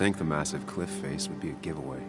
think the massive cliff face would be a giveaway.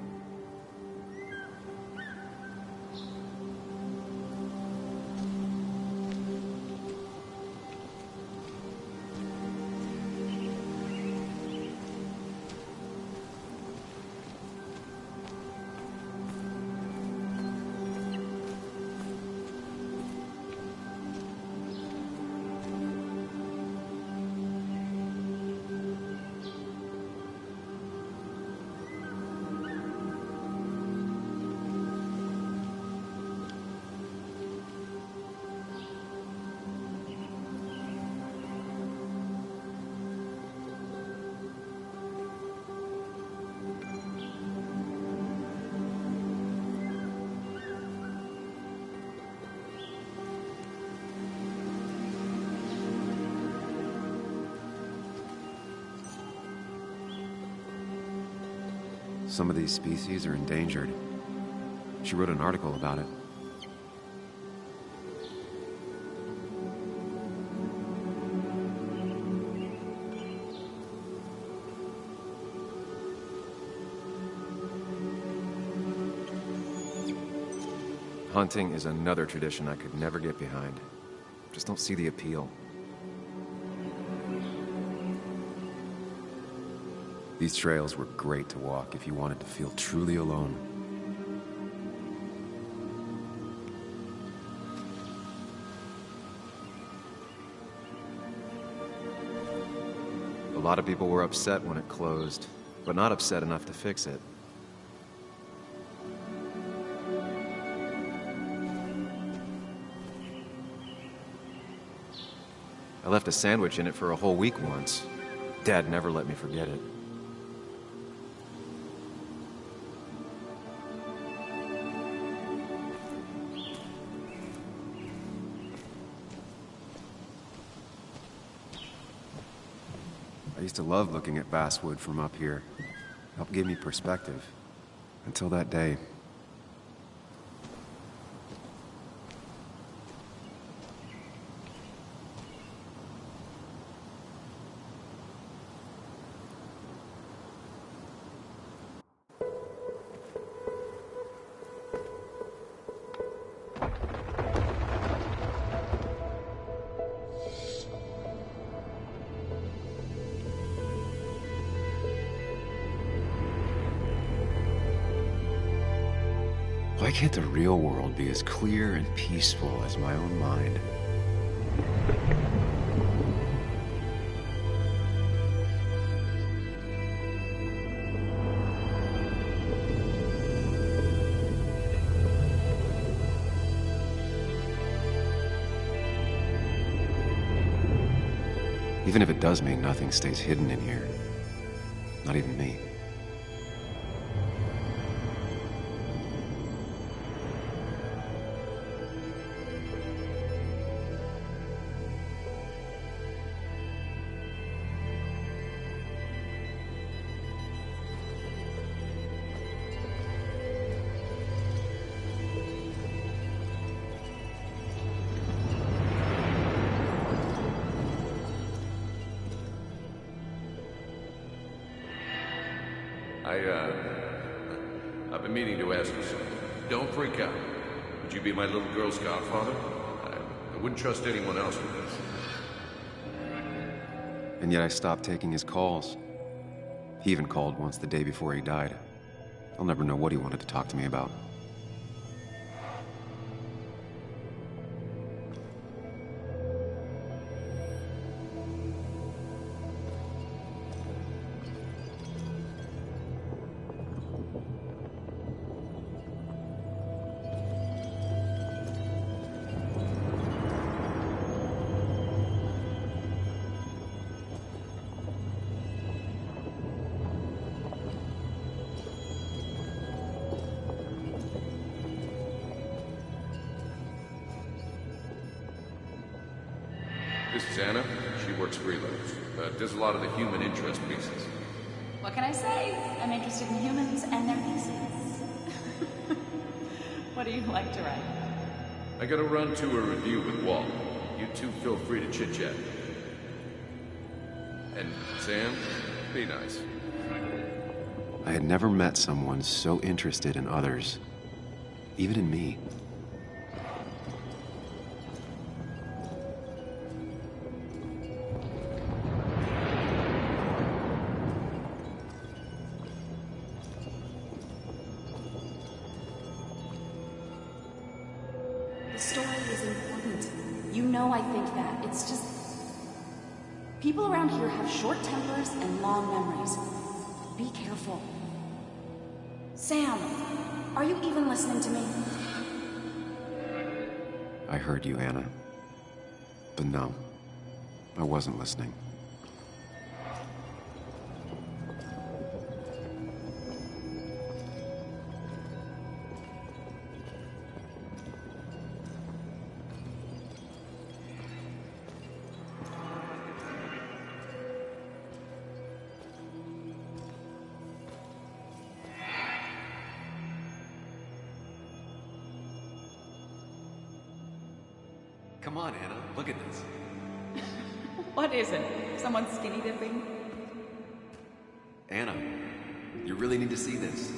Some of these species are endangered. She wrote an article about it. Hunting is another tradition I could never get behind. Just don't see the appeal. These trails were great to walk if you wanted to feel truly alone. A lot of people were upset when it closed, but not upset enough to fix it. I left a sandwich in it for a whole week once. Dad never let me forget it. I used to love looking at basswood from up here. Helped give me perspective. Until that day. Why can't the real world be as clear and peaceful as my own mind? Even if it does mean nothing stays hidden in here. Not even me. I've been meaning to ask you something. Don't freak out. Would you be my little girl's godfather? I wouldn't trust anyone else with this. And yet I stopped taking his calls. He even called once the day before he died. I'll never know what he wanted to talk to me about. This is Anna. She works freelance. Does a lot of the human interest pieces. What can I say? I'm interested in humans and their pieces. What do you like to write? I gotta run to a review with Walt. You two feel free to chit-chat. And Sam, be nice. I had never met someone so interested in others, even in me. The story is important. You know I think that. It's just... people around here have short tempers and long memories. Be careful. Sam, are you even listening to me? I heard you, Anna. But no, I wasn't listening. Come on, Anna, look at this. What is it? Someone skinny dipping? Anna, you really need to see this.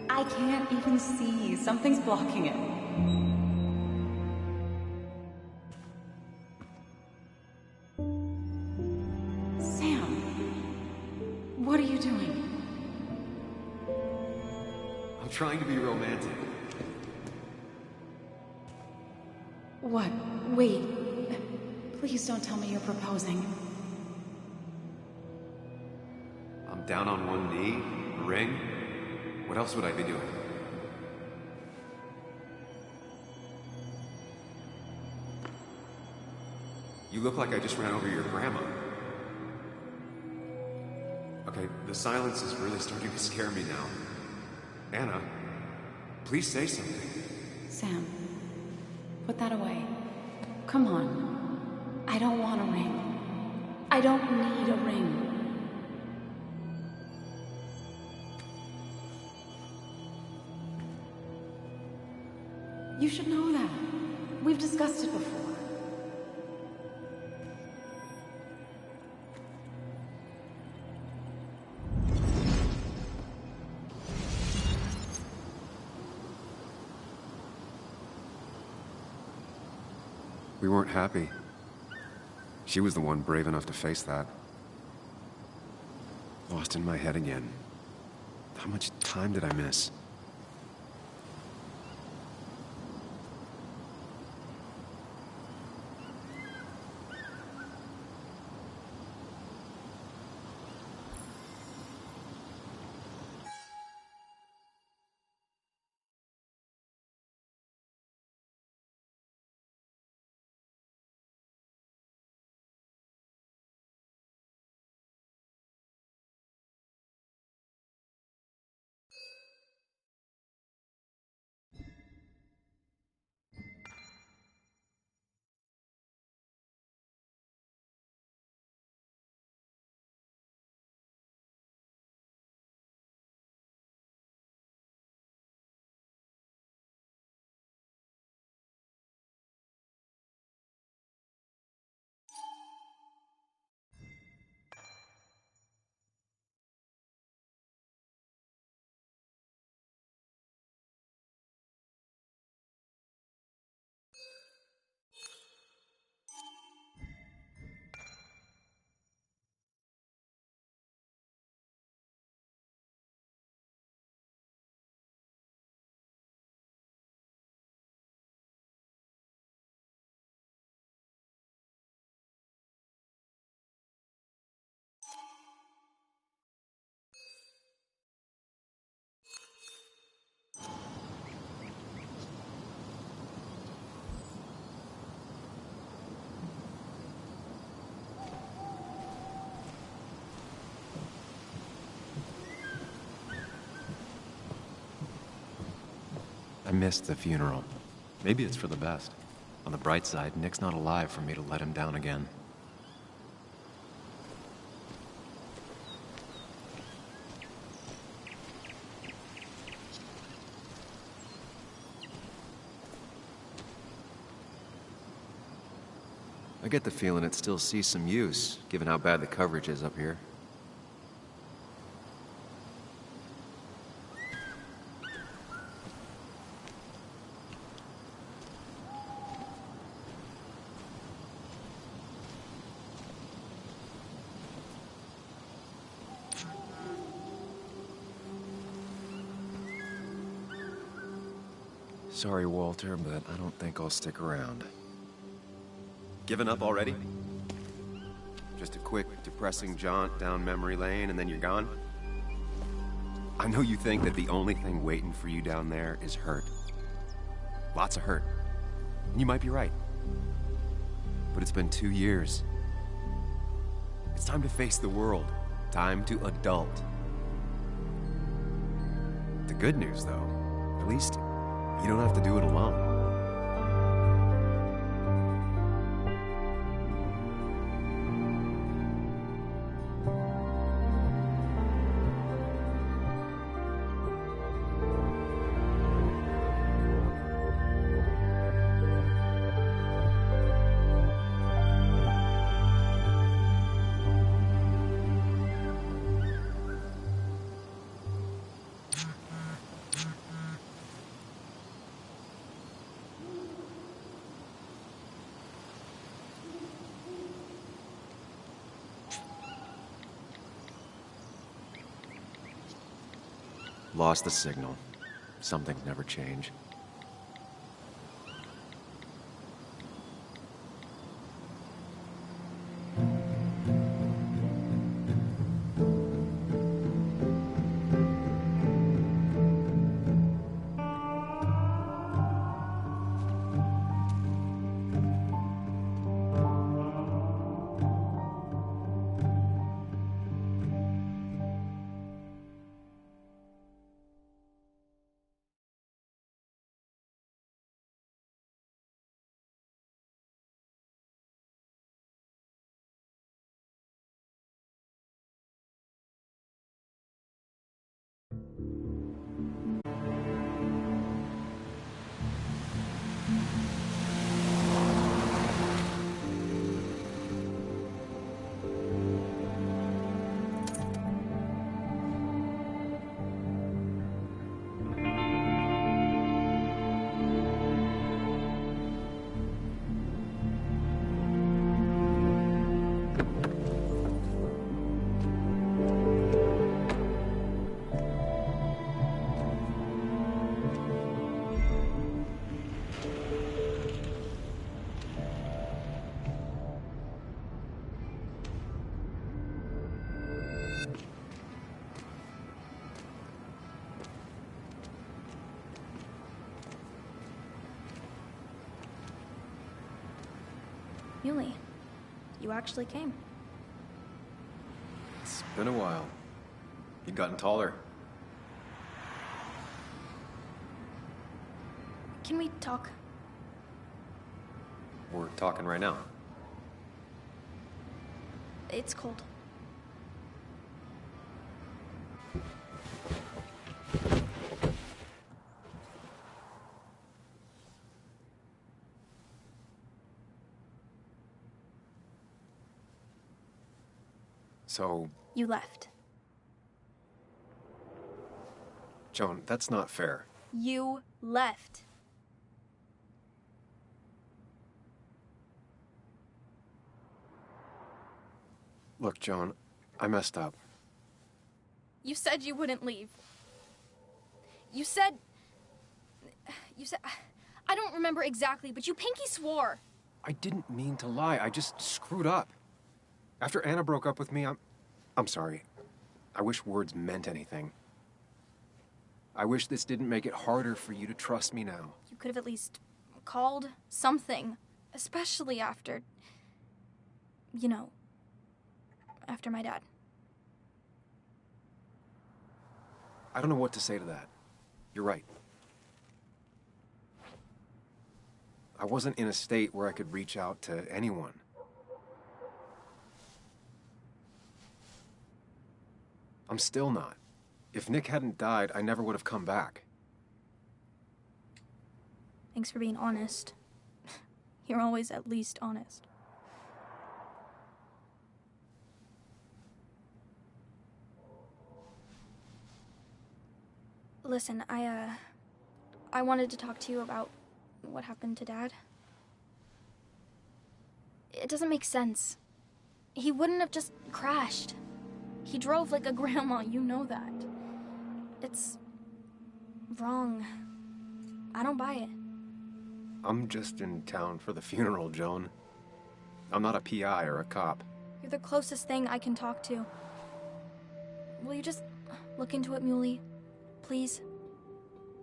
I can't even see. Something's blocking it. Sam, what are you doing? I'm trying to be romantic. What? Wait. Please don't tell me you're proposing. I'm down on one knee, a ring. What else would I be doing? You look like I just ran over your grandma. Okay, the silence is really starting to scare me now. Anna, please say something. Sam, put that away. Come on. I don't want a ring. I don't need a ring. You should know that. We've discussed it before. We weren't happy. She was the one brave enough to face that. Lost in my head again. How much time did I miss? I missed the funeral. Maybe it's for the best. On the bright side, Nick's not alive for me to let him down again. I get the feeling it still sees some use, given how bad the coverage is up here. Sorry, Walter, but I don't think I'll stick around. Given up already? Just a quick, depressing jaunt down memory lane and then you're gone? I know you think that the only thing waiting for you down there is hurt. Lots of hurt. And you might be right. But it's been 2 years. It's time to face the world. Time to adult. The good news, though, at least you don't have to do it alone. Lost the signal. Some things never change. Yuli, you actually came. It's been a while. You've gotten taller. Can we talk? We're talking right now. It's cold. So... You left. Joan, that's not fair. You left. Look, Joan, I messed up. You said you wouldn't leave. You said... I don't remember exactly, but you pinky swore. I didn't mean to lie. I just screwed up. After Anna broke up with me, I'm sorry. I wish words meant anything. I wish this didn't make it harder for you to trust me now. You could have at least called something, especially after... You know, after my dad. I don't know what to say to that. You're right. I wasn't in a state where I could reach out to anyone. I'm still not. If Nick hadn't died, I never would have come back. Thanks for being honest. You're always at least honest. Listen, I wanted to talk to you about what happened to Dad. It doesn't make sense. He wouldn't have just crashed. He drove like a grandma, you know that. It's wrong. I don't buy it. I'm just in town for the funeral, Joan. I'm not a PI or a cop. You're the closest thing I can talk to. Will you just look into it, Muley? Please?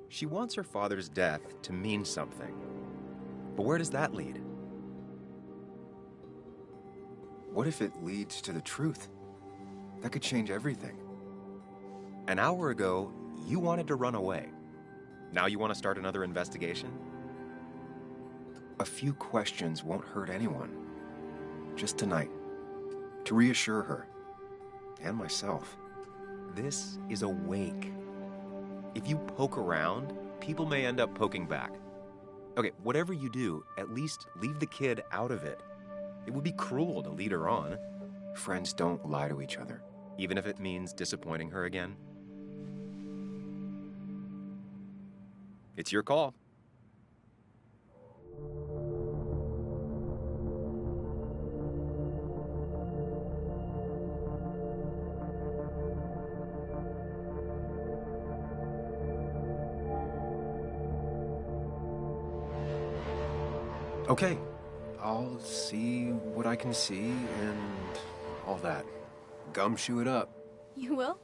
She wants her father's death to mean something. But where does that lead? What if it leads to the truth? That could change everything. An hour ago, you wanted to run away. Now you want to start another investigation? A few questions won't hurt anyone. Just tonight. To reassure her. And myself. This is a wake. If you poke around, people may end up poking back. Okay, whatever you do, at least leave the kid out of it. It would be cruel to lead her on. Friends don't lie to each other. Even if it means disappointing her again. It's your call. Okay, I'll see what I can see and all that. Gumshoe it up. You will?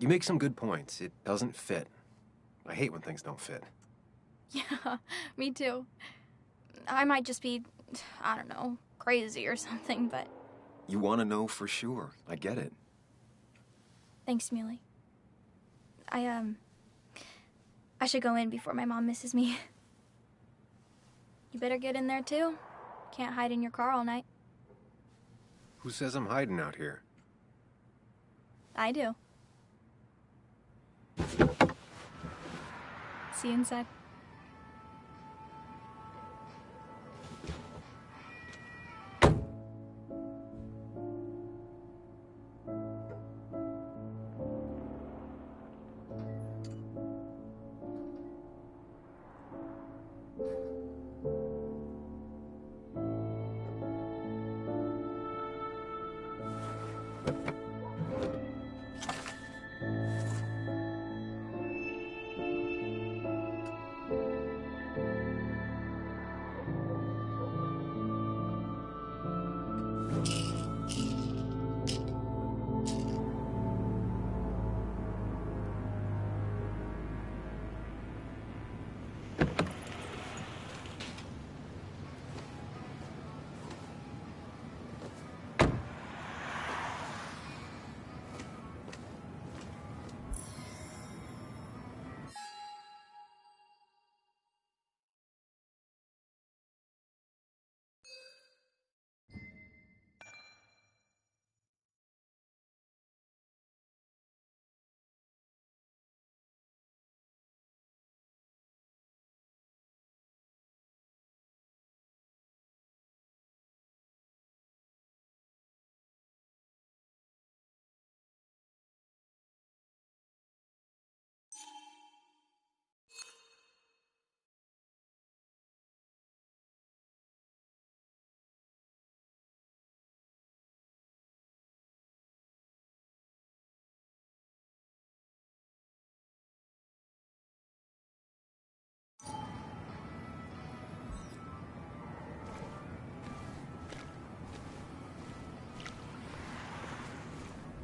You make some good points. It doesn't fit. I hate when things don't fit. Yeah, me too. I might just be, I don't know, crazy or something, but... You want to know for sure. I get it. Thanks, Muley. I should go in before my mom misses me. You better get in there, too. Can't hide in your car all night. Who says I'm hiding out here? I do. See you inside.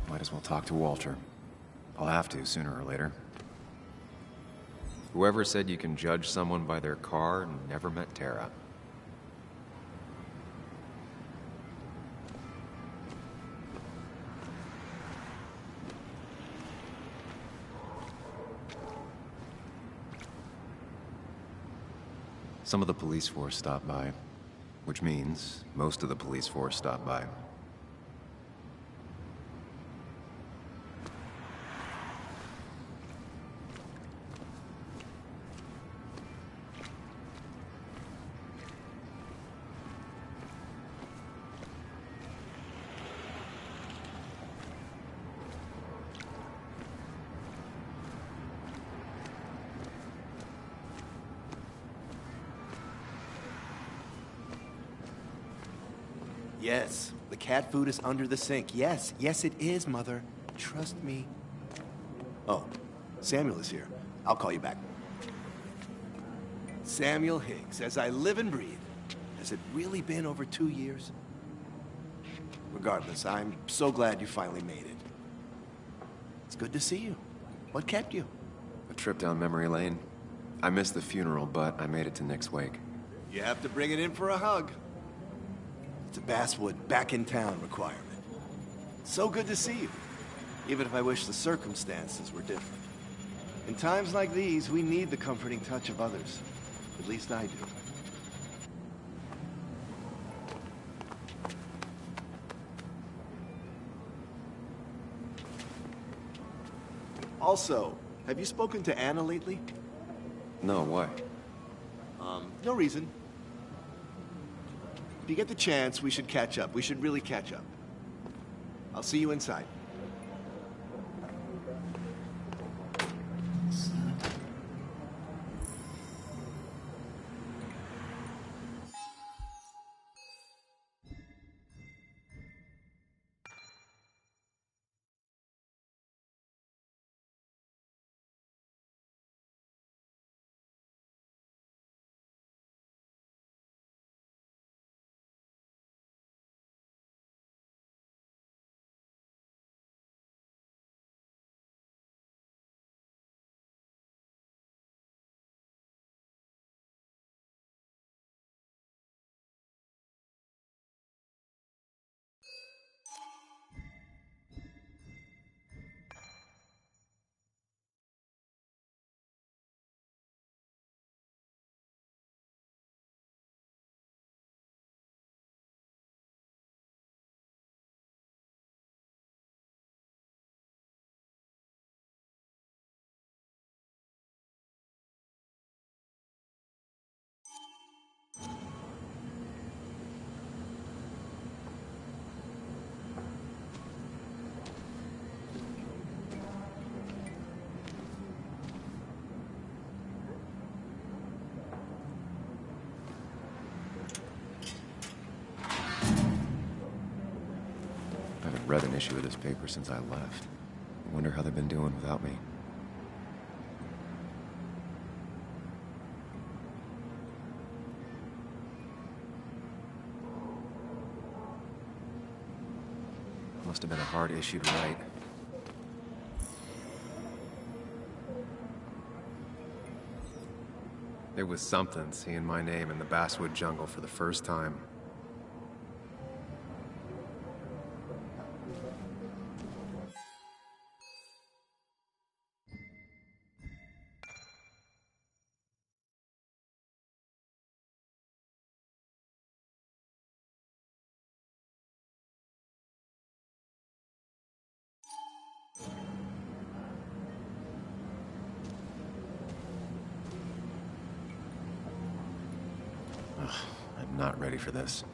Might as well talk to Walter. I'll have to, sooner or later. Whoever said you can judge someone by their car never met Tara. Some of the police force stopped by, which means most of the police force stopped by. Yes, the cat food is under the sink. Yes, yes it is, Mother. Trust me. Oh, Samuel is here. I'll call you back. Samuel Higgs, as I live and breathe. Has it really been over 2 years? Regardless, I'm so glad you finally made it. It's good to see you. What kept you? A trip down memory lane. I missed the funeral, but I made it to Nick's wake. You have to bring it in for a hug. It's a Basswood back in town requirement. So good to see you, even if I wish the circumstances were different. In times like these, we need the comforting touch of others. At least I do. Also, have you spoken to Anna lately? No, why? No reason. If you get the chance, we should catch up. We should really catch up. I'll see you inside. I haven't read an issue of this paper since I left. I wonder how they've been doing without me. Must have been a hard issue to write. It was something seeing my name in the Basswood jungle for the first time. I'm not ready for this.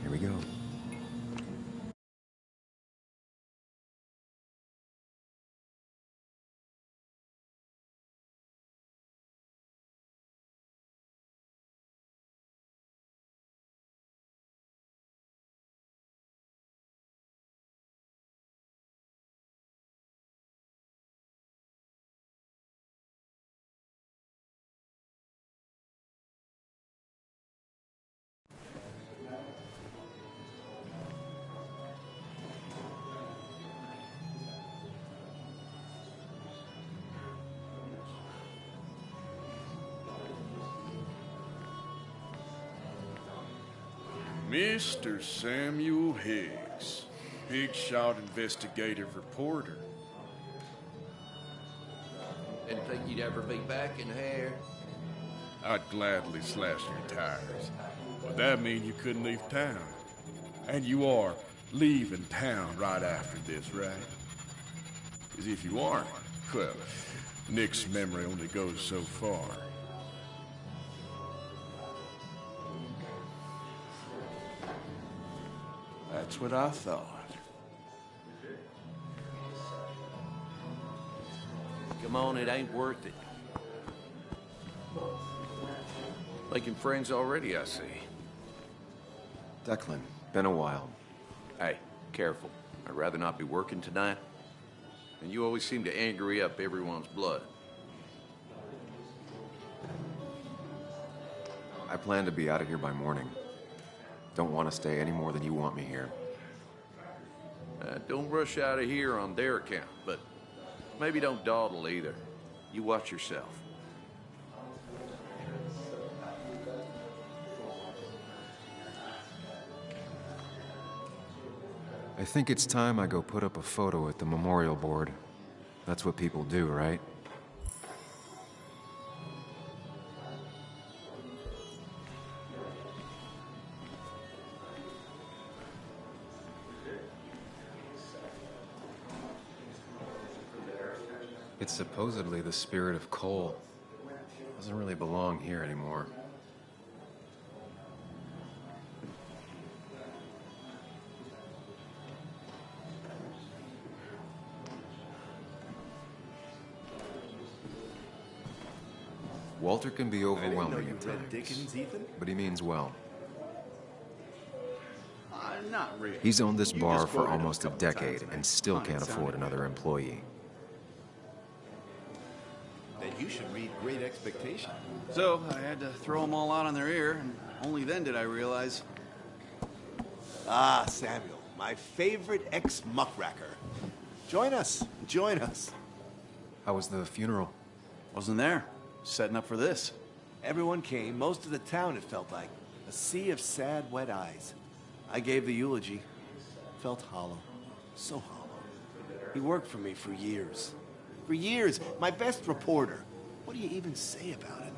Here we go. Mr. Samuel Higgs, big shot investigative reporter. Didn't think you'd ever be back in here. I'd gladly slash your tires. But that mean you couldn't leave town. And you are leaving town right after this, right? As if you aren't. Well, Nick's memory only goes so far. That's what I thought. Come on, it ain't worth it. Making friends already, I see. Declan, been a while. Hey, careful. I'd rather not be working tonight. And you always seem to angry up everyone's blood. I plan to be out of here by morning. Don't want to stay any more than you want me here. Don't rush out of here on their account, but maybe don't dawdle either. You watch yourself. I think it's time I go put up a photo at the memorial board. That's what people do, right? It's supposedly the spirit of coal. Doesn't really belong here anymore. Walter can be overwhelming at times, Dickens, Ethan? but he means well. Not really. He's owned this You bar just for quoted him almost a couple decade times, and still Funny, can't it afford sounded another employee. Then you should read Great Expectation. So I had to throw them all out on their ear, and only then did I realize. Ah, Samuel, my favorite ex-muckracker. Join us. Join us. How was the funeral? Wasn't there. Setting up for this. Everyone came, most of the town, it felt like. A sea of sad, wet eyes. I gave the eulogy. Felt hollow. So hollow. He worked for me for years. For years. My best reporter. What do you even say about it?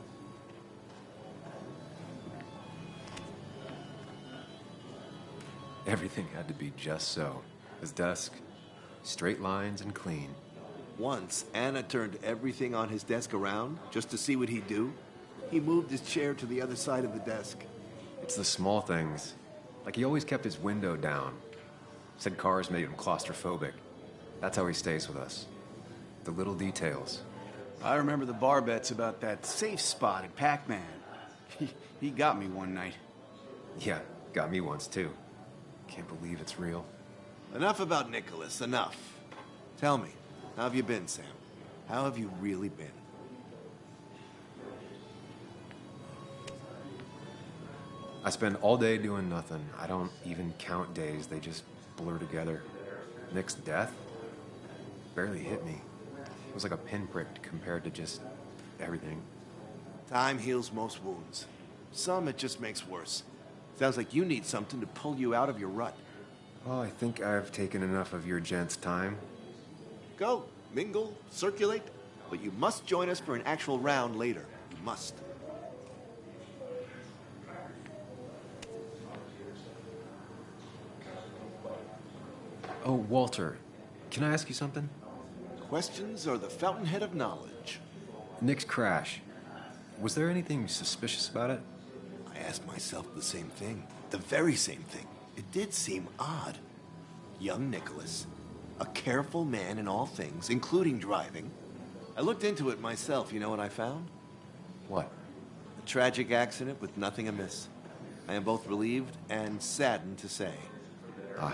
Everything had to be just so. His desk, straight lines and clean. Once, Anna turned everything on his desk around just to see what he'd do. He moved his chair to the other side of the desk. It's the small things. Like he always kept his window down. Said cars made him claustrophobic. That's how he stays with us. The little details. I remember the bar bets about that safe spot in Pac-Man. He got me one night. Yeah, got me once too. Can't believe it's real. Enough about Nicholas, enough. Tell me, how have you been, Sam? How have you really been? I spend all day doing nothing. I don't even count days. They just blur together. Nick's death barely hit me. It was like a pinprick compared to just everything. Time heals most wounds. Some it just makes worse. Sounds like you need something to pull you out of your rut. Well, I think I've taken enough of your gents' time. Go, mingle, circulate, but you must join us for an actual round later. You must. Oh, Walter, can I ask you something? Questions are the fountainhead of knowledge. Nick's crash. Was there anything suspicious about it? I asked myself the same thing. The very same thing. It did seem odd. Young Nicholas, a careful man in all things, including driving. I looked into it myself. You know what I found? What? A tragic accident with nothing amiss. I am both relieved and saddened to say. Ah,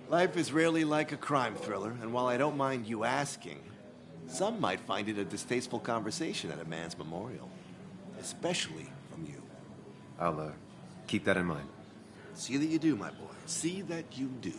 Life is rarely like a crime thriller, and while I don't mind you asking, some might find it a distasteful conversation at a man's memorial. Especially from you. I'll keep that in mind. See that you do, my boy. See that you do.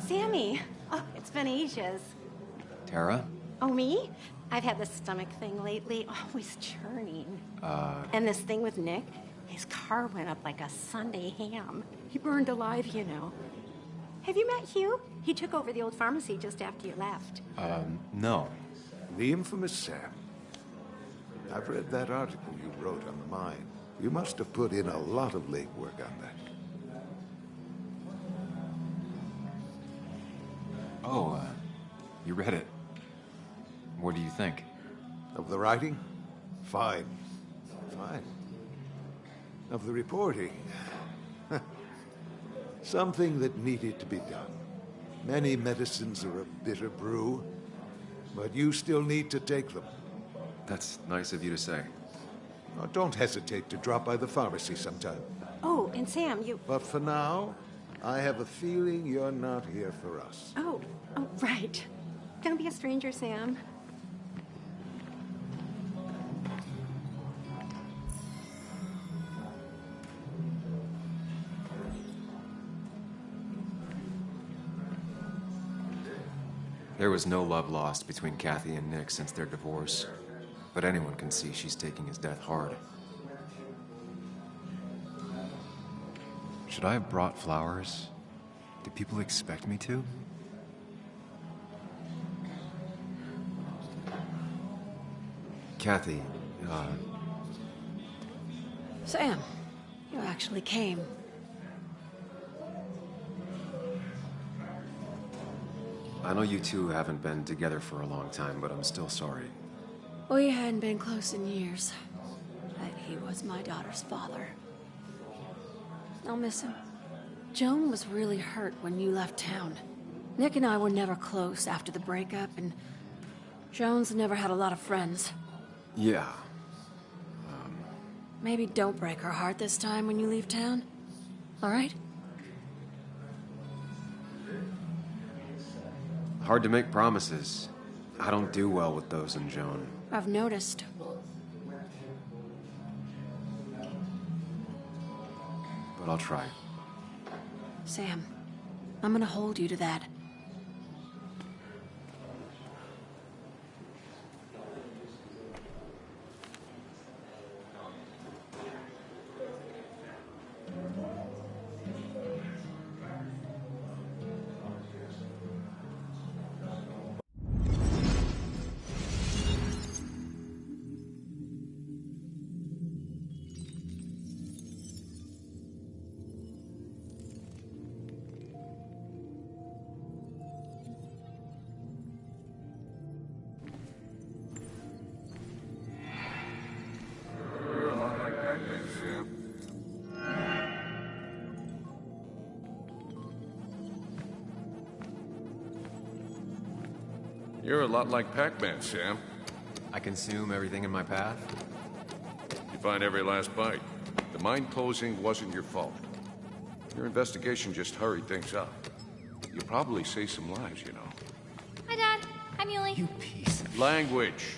Sammy! Oh, it's been ages. Tara? Oh, me? I've had this stomach thing lately, always churning. And this thing with Nick, his car went up like a Sunday ham. He burned alive, you know. Have you met Hugh? He took over the old pharmacy just after you left. No. The infamous Sam. I've read that article you wrote on the mine. You must have put in a lot of legwork on that. Oh, you read it. What do you think? Of the writing? Fine. Fine. Of the reporting? Something that needed to be done. Many medicines are a bitter brew, but you still need to take them. That's nice of you to say. Now, don't hesitate to drop by the pharmacy sometime. Oh, and Sam, you... But for now, I have a feeling you're not here for us. Oh, right. Don't be a stranger, Sam. There was no love lost between Kathy and Nick since their divorce, but anyone can see she's taking his death hard. Should I have brought flowers? Do people expect me to? Kathy, Sam, you actually came. I know you two haven't been together for a long time, but I'm still sorry. We hadn't been close in years, but he was my daughter's father. I'll miss him. Joan was really hurt when you left town. Nick and I were never close after the breakup, and Joan's never had a lot of friends. Yeah. Maybe don't break her heart this time when you leave town, all right? Hard to make promises. I don't do well with those in Joan. I've noticed. But I'll try. Sam, I'm gonna hold you to that. You're a lot like Pac-Man, Sam. I consume everything in my path? You find every last bite. The mine closing wasn't your fault. Your investigation just hurried things up. You'll probably save some lives, you know. Hi, Dad. Hi, Muley. You piece of... Language.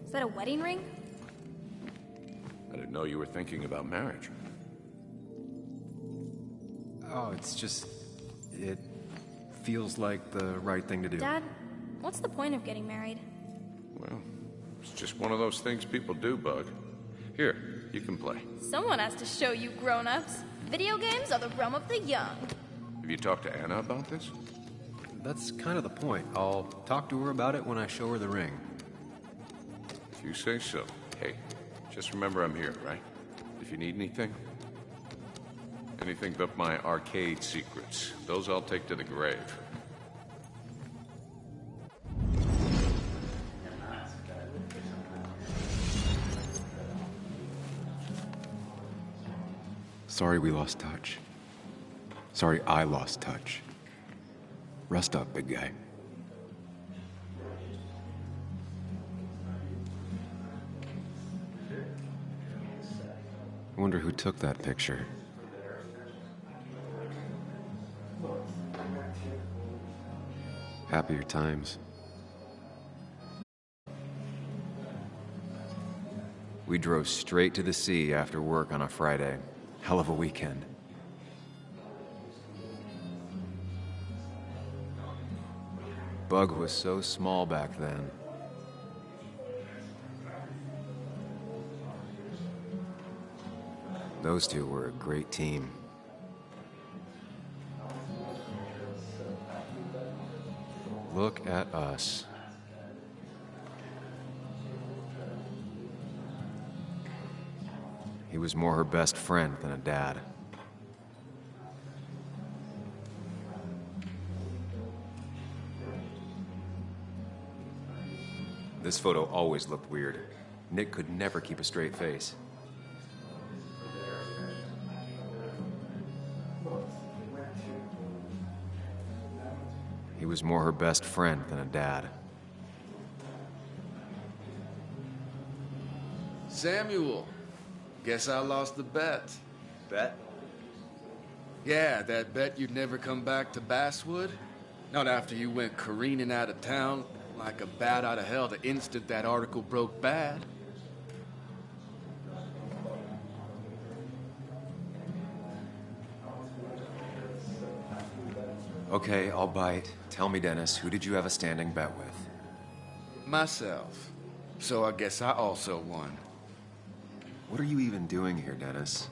Is that a wedding ring? I didn't know you were thinking about marriage. Oh, it's just... It feels like the right thing to do. Dad, what's the point of getting married? Well, it's just one of those things people do, Bug. Here, you can play. Someone has to show you grown-ups. Video games are the realm of the young. Have you talked to Anna about this? That's kind of the point. I'll talk to her about it when I show her the ring. If you say so. Hey, just remember I'm here, right? If you need anything. Anything but my arcade secrets. Those I'll take to the grave. Sorry we lost touch. Sorry I lost touch. Rest up, big guy. I wonder who took that picture. Happier times. We drove straight to the sea after work on a Friday. Hell of a weekend. Bug was so small back then. Those two were a great team. Look at us. He was more her best friend than a dad. This photo always looked weird. Nick could never keep a straight face. He was more her best friend than a dad. Samuel, guess I lost the bet. Bet? Yeah, that bet you'd never come back to Basswood. Not after you went careening out of town like a bat out of hell the instant that article broke bad. Okay, I'll bite. Tell me, Dennis, who did you have a standing bet with? Myself. So I guess I also won. What are you even doing here, Dennis?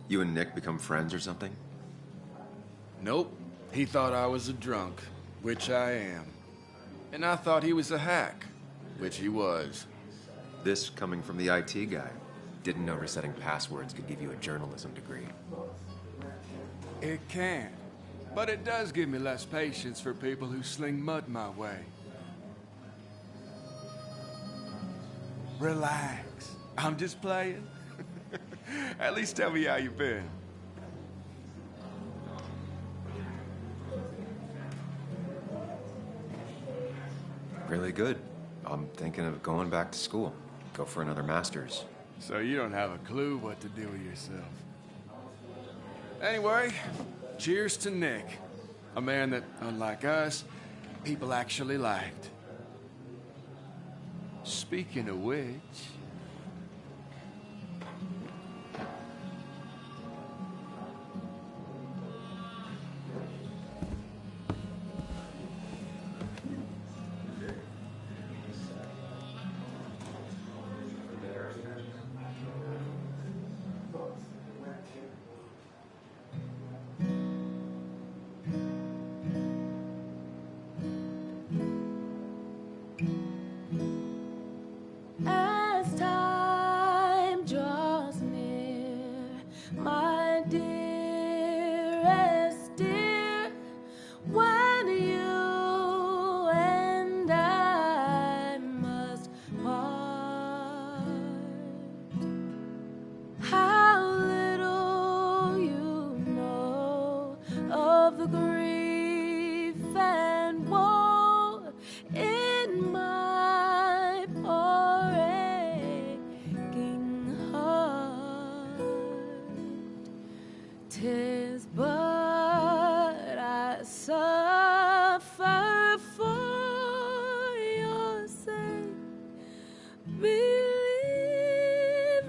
You and Nick become friends or something? Nope. He thought I was a drunk, which I am. And I thought he was a hack, which he was. This coming from the IT guy. Didn't know resetting passwords could give you a journalism degree. It can. But it does give me less patience for people who sling mud my way. Relax. I'm just playing. At least tell me how you've been. Really good. I'm thinking of going back to school. Go for another master's. So you don't have a clue what to do with yourself. Anyway, cheers to Nick. A man that, unlike us, people actually liked. Speaking of which... As time draws near, my dearest dear, when you and I must part, how little you know of the grief and woe in my poor aching heart. 'Tis but I suffer for your sake. Believe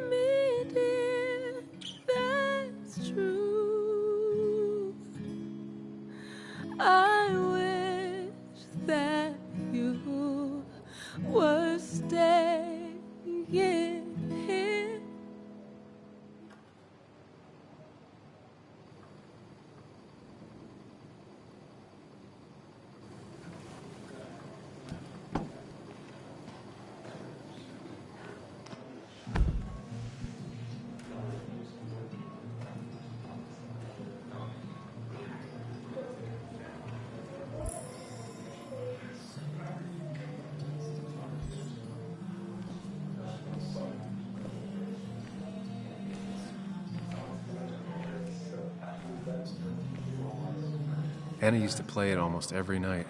me, dear, that's true. I wish that you were staying here. Anna used to play it almost every night.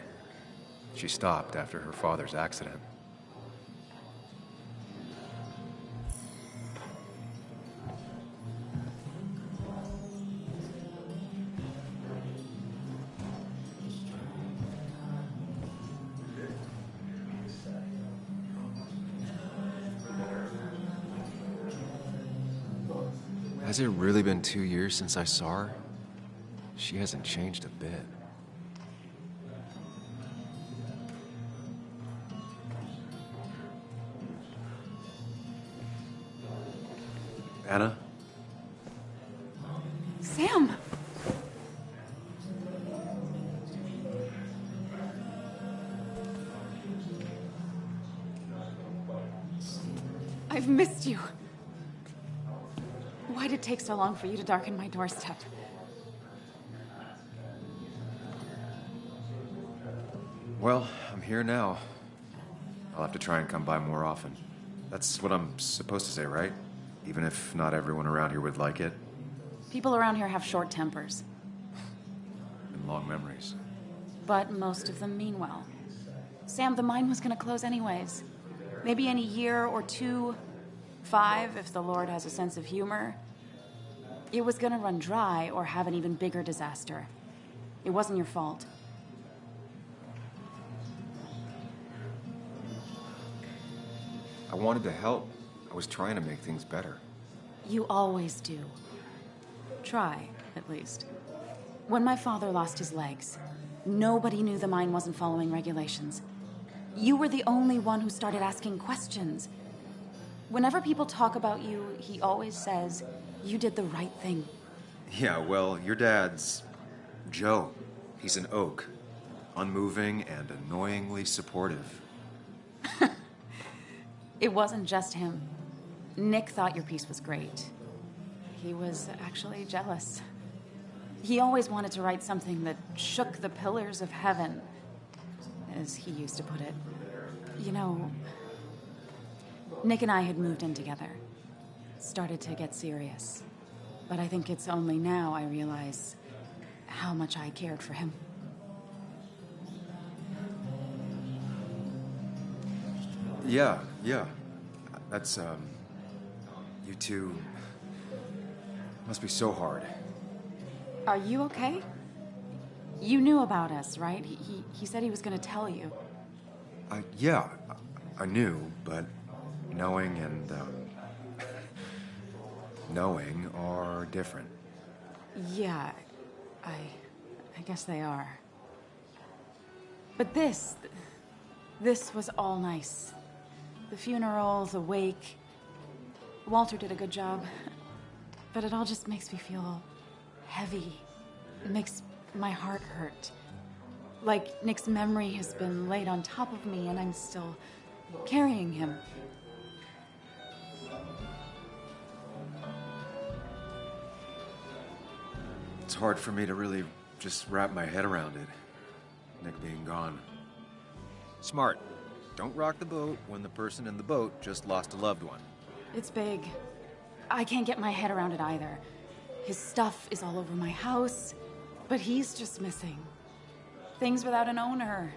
She stopped after her father's accident. Has it really been 2 years since I saw her? She hasn't changed a bit. Anna? Sam! I've missed you. Why did it take so long for you to darken my doorstep? Well, I'm here now. I'll have to try and come by more often. That's what I'm supposed to say, right? Even if not everyone around here would like it. People around here have short tempers. And long memories. but most of them mean well. Sam, the mine was gonna close anyways. Maybe in a year or 2, 5, if the Lord has a sense of humor. It was gonna run dry or have an even bigger disaster. It wasn't your fault. I wanted to help. I was trying to make things better. You always do. Try, at least. When my father lost his legs, nobody knew the mine wasn't following regulations. You were the only one who started asking questions. Whenever people talk about you, he always says, you did the right thing. Yeah, well, your dad's Joe. He's an oak. Unmoving and annoyingly supportive. It wasn't just him. Nick thought your piece was great. He was actually jealous. He always wanted to write something that shook the pillars of heaven, as he used to put it. You know, Nick and I had moved in together. Started to get serious. But I think it's only now I realize how much I cared for him. Yeah. That's, you two must be so hard. Are you okay? You knew about us, right? He said he was gonna tell you. Yeah, I knew, but knowing and, knowing are different. Yeah, I guess they are. But this was all nice. The funeral, the wake. Walter did a good job. But it all just makes me feel heavy. It makes my heart hurt. Like Nick's memory has been laid on top of me and I'm still carrying him. It's hard for me to really just wrap my head around it. Nick being gone. Smart. Don't rock the boat when the person in the boat just lost a loved one. It's big. I can't get my head around it either. His stuff is all over my house, but he's just missing. Things without an owner.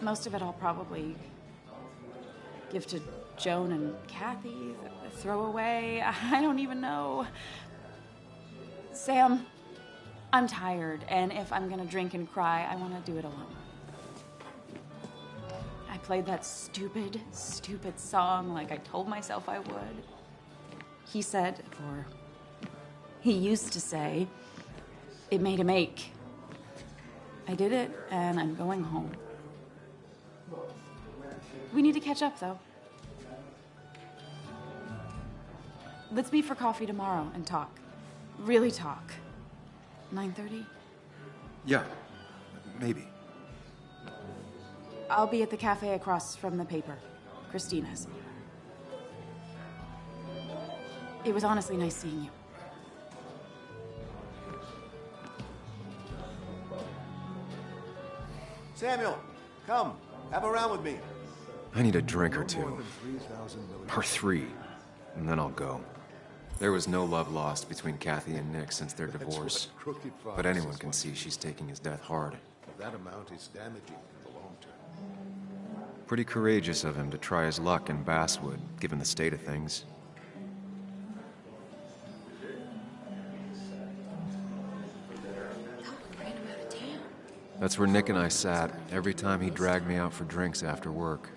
Most of it I'll probably give to Joan and Kathy, throw away. I don't even know. Sam, I'm tired, and if I'm gonna drink and cry, I want to do it alone. I played that stupid song like I told myself I would. He said, or he used to say, it made him ache. I did it, and I'm going home. We need to catch up, though. Let's meet for coffee tomorrow and talk. Really talk. 9:30? Yeah, maybe. I'll be at the cafe across from the paper. Christina's. It was honestly nice seeing you. Samuel, come. Have a round with me. I need a drink or two. Or 3, and then I'll go. There was no love lost between Kathy and Nick since their divorce. But anyone can see she's taking his death hard. That amount is damaging in the long term. Pretty courageous of him to try his luck in Basswood, given the state of things. That's where Nick and I sat every time he dragged me out for drinks after work.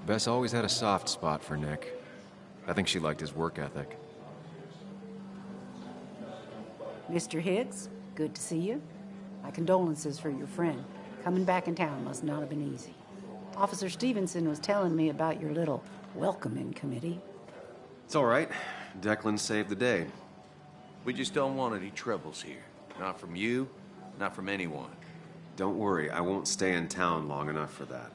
Bess always had a soft spot for Nick. I think she liked his work ethic. Mr. Hicks, good to see you. My condolences for your friend. Coming back in town must not have been easy. Officer Stevenson was telling me about your little welcoming committee. It's all right. Declan saved the day. We just don't want any troubles here. Not from you, not from anyone. Don't worry, I won't stay in town long enough for that.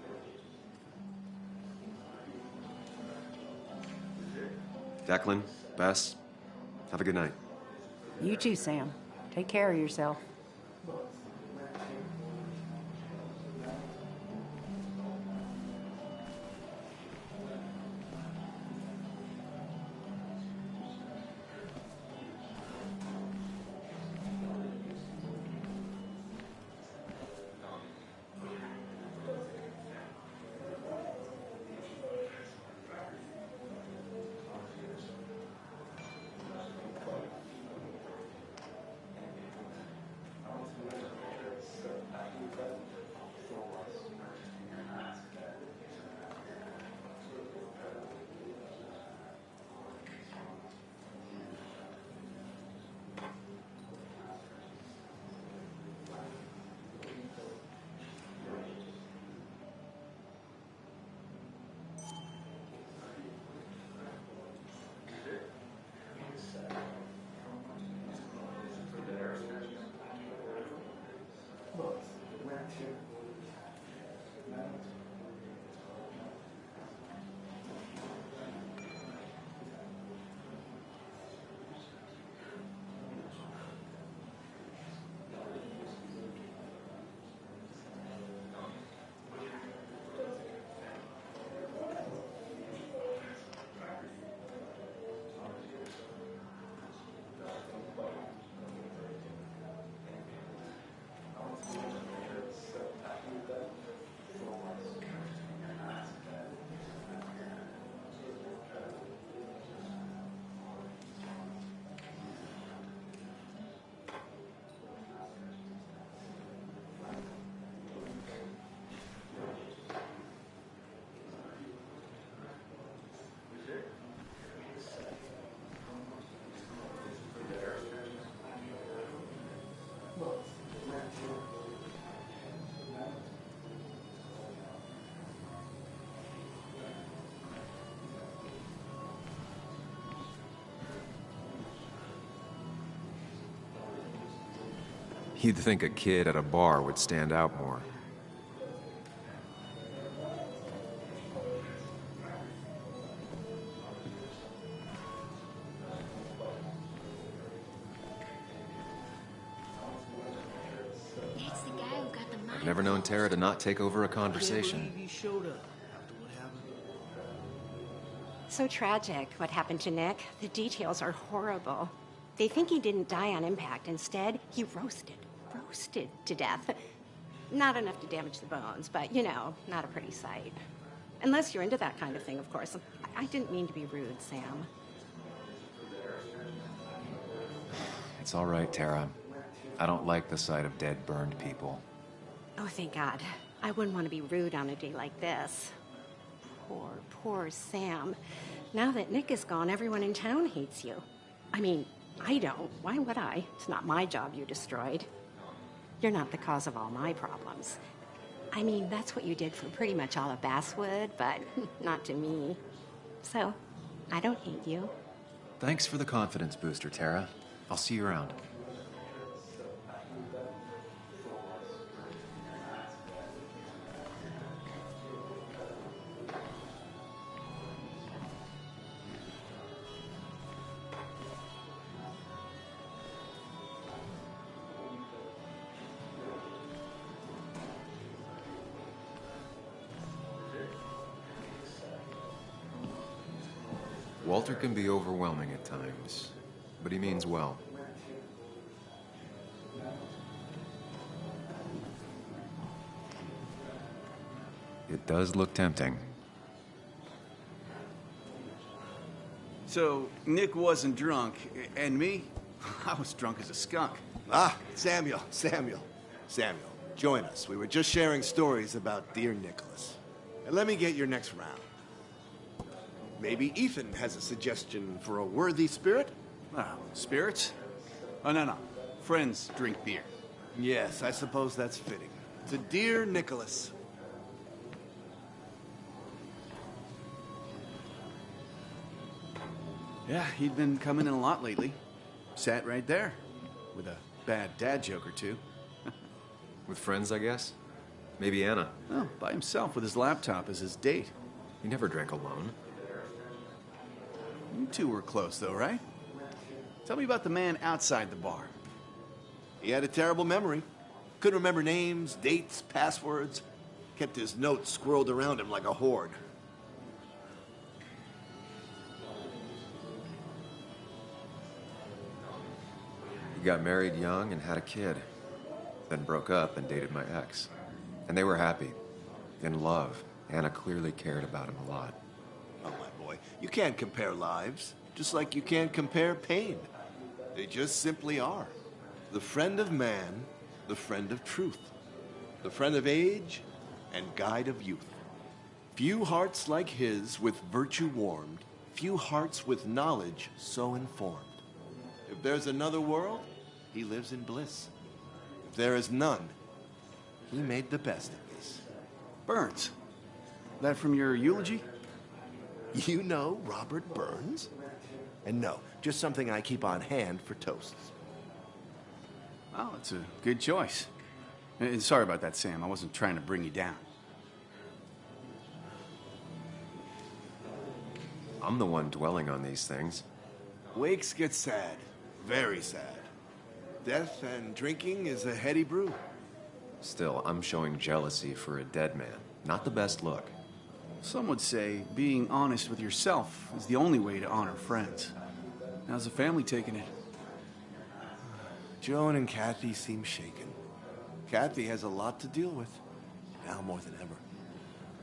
Declan, Bess, have a good night. You too, Sam. Take care of yourself. You'd think a kid at a bar would stand out more. I've never known Tara to not take over a conversation. So tragic, what happened to Nick. The details are horrible. They think he didn't die on impact. Instead, he roasted to death. Not enough to damage the bones, but, you know, not a pretty sight. Unless you're into that kind of thing, of course. I didn't mean to be rude, Sam. It's all right, Tara. I don't like the sight of dead, burned people. Oh, thank God. I wouldn't want to be rude on a day like this. Poor Sam. Now that Nick is gone, everyone in town hates you. I mean, I don't. Why would I? It's not my job you destroyed. You're not the cause of all my problems. I mean, that's what you did for pretty much all of Basswood, but not to me. So, I don't hate you. Thanks for the confidence booster, Tara. I'll see you around. Walter can be overwhelming at times, but he means well. It does look tempting. So, Nick wasn't drunk, and me? I was drunk as a skunk. Ah, Samuel, join us. We were just sharing stories about dear Nicholas. And let me get your next round. Maybe Ethan has a suggestion for a worthy spirit? Oh, spirits? Oh, no. Friends drink beer. Yes, I suppose that's fitting. To dear Nicholas. Yeah, he'd been coming in a lot lately. Sat right there, with a bad dad joke or two. With friends, I guess? Maybe Anna. Oh, by himself with his laptop as his date. He never drank alone. You two were close, though, right? Tell me about the man outside the bar. He had a terrible memory. Couldn't remember names, dates, passwords. Kept his notes squirreled around him like a hoard. He got married young and had a kid. Then broke up and dated my ex. And they were happy. In love. Anna clearly cared about him a lot. Oh, my boy, you can't compare lives, just like you can't compare pain. They just simply are. The friend of man, the friend of truth. The friend of age, and guide of youth. Few hearts like his with virtue warmed, few hearts with knowledge so informed. If there's another world, he lives in bliss. If there is none, he made the best of this. Burns. That from your eulogy? You know Robert Burns? And no, just something I keep on hand for toasts. Well, it's a good choice. And sorry about that, Sam. I wasn't trying to bring you down. I'm the one dwelling on these things. Wakes get sad. Very sad. Death and drinking is a heady brew. Still, I'm showing jealousy for a dead man. Not the best look. Some would say being honest with yourself is the only way to honor friends. How's the family taking it? Joan and Kathy seem shaken. Kathy has a lot to deal with, now more than ever.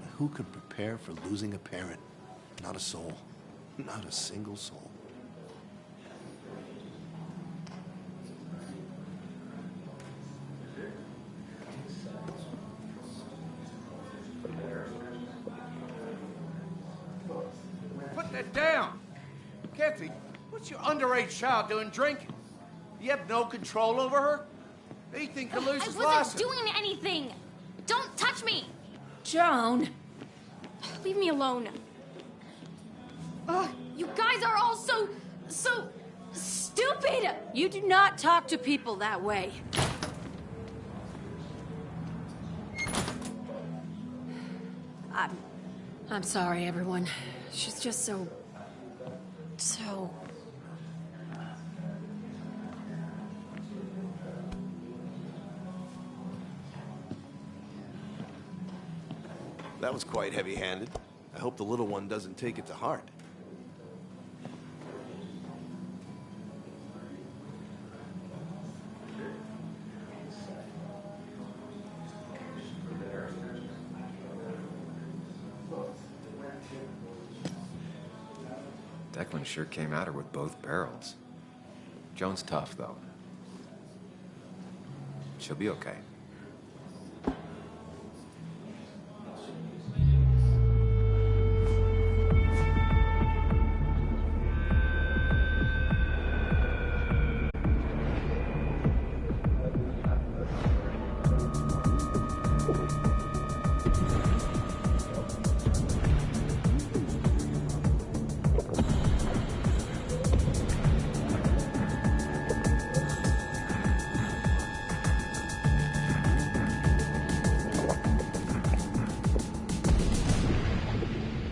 And who could prepare for losing a parent? Not a soul. Not a single soul. Put that down! Kathy, what's your underage child doing drinking? You have no control over her? Anything can lose his I wasn't doing anything! Don't touch me! Joan! Leave me alone. Ugh, you guys are all so stupid! You do not talk to people that way. I'm sorry, everyone. She's just so... That was quite heavy-handed. I hope the little one doesn't take it to heart. Declan sure came at her with both barrels. Joan's tough, though. She'll be okay.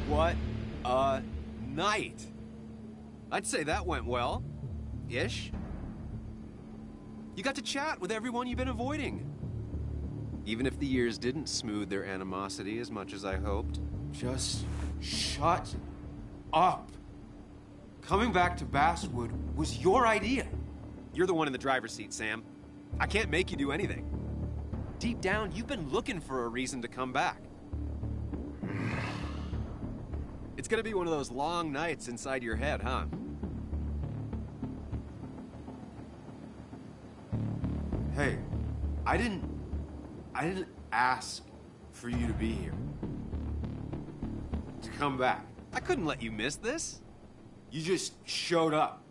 What a night! I'd say that went well. Ish. You got to chat with everyone you've been avoiding. Even if the years didn't smooth their animosity as much as I hoped. Just shut up. Coming back to Basswood was your idea. You're the one in the driver's seat, Sam. I can't make you do anything. Deep down, you've been looking for a reason to come back. It's gonna be one of those long nights inside your head, huh? Hey, I didn't ask for you to be here. To come back. I couldn't let you miss this. You just showed up.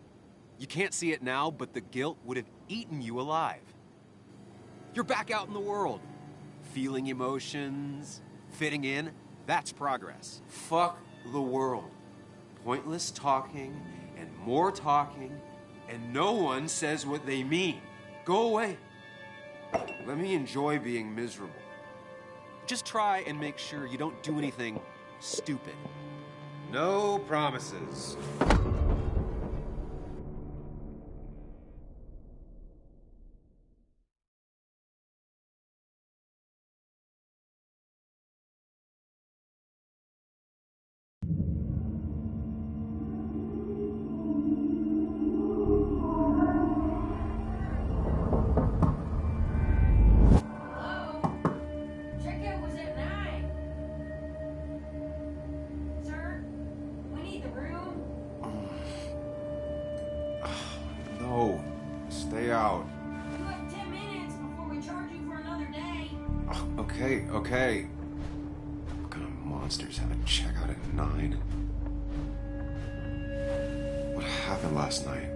You can't see it now, but the guilt would have eaten you alive. You're back out in the world. Feeling emotions, fitting in, that's progress. Fuck the world. Pointless talking and more talking, and no one says what they mean. Go away. Let me enjoy being miserable. Just try and make sure you don't do anything stupid. No promises. No, stay out. You have 10 minutes before we charge you for another day. Oh, okay. What kind of monsters have a checkout at 9? What happened last night?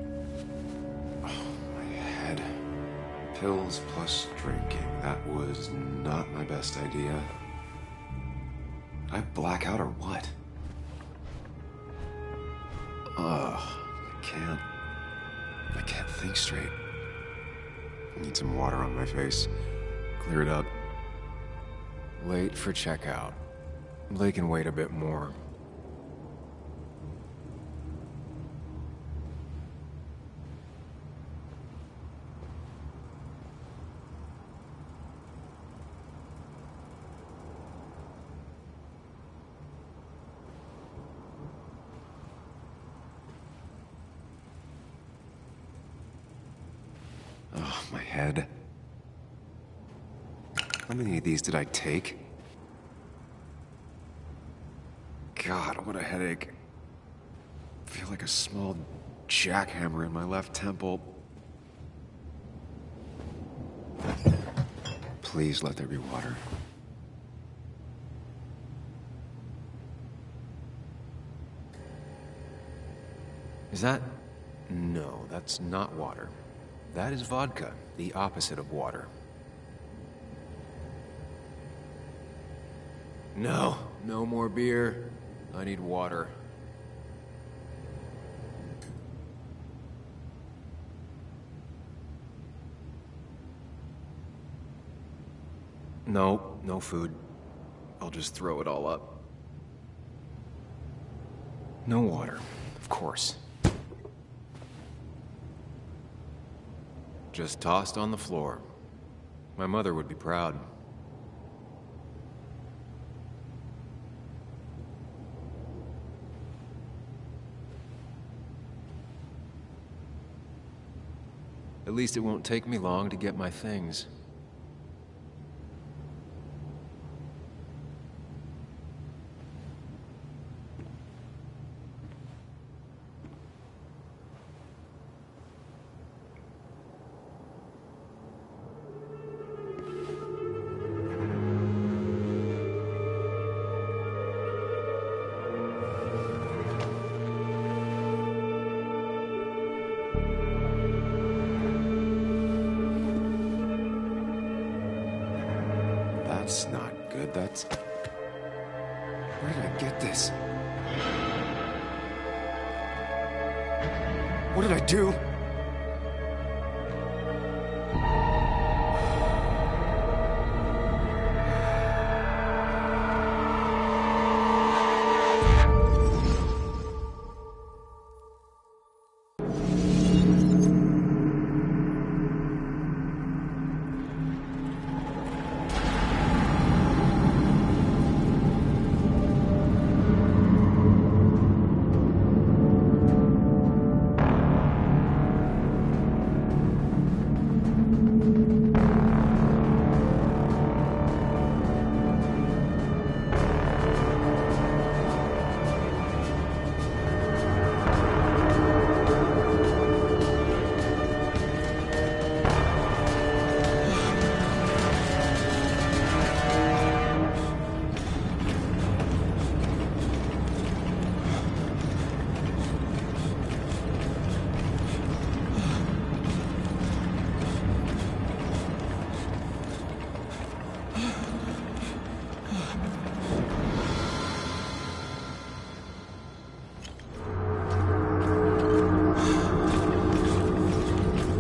Oh, my head. Pills plus drinking. That was not my best idea. Did I black out or what? I can't think straight. I need some water on my face. Cleared up. Late for checkout. They can wait a bit more. Oh, my head. How many of these did I take? God, what a headache. I feel like a small jackhammer in my left temple. Please let there be water. Is that... No, that's not water. That is vodka, the opposite of water. No, no more beer. I need water. No, no food. I'll just throw it all up. No water, of course. Just tossed on the floor. My mother would be proud. At least it won't take me long to get my things. That's not good. That's... Where did I get this? What did I do?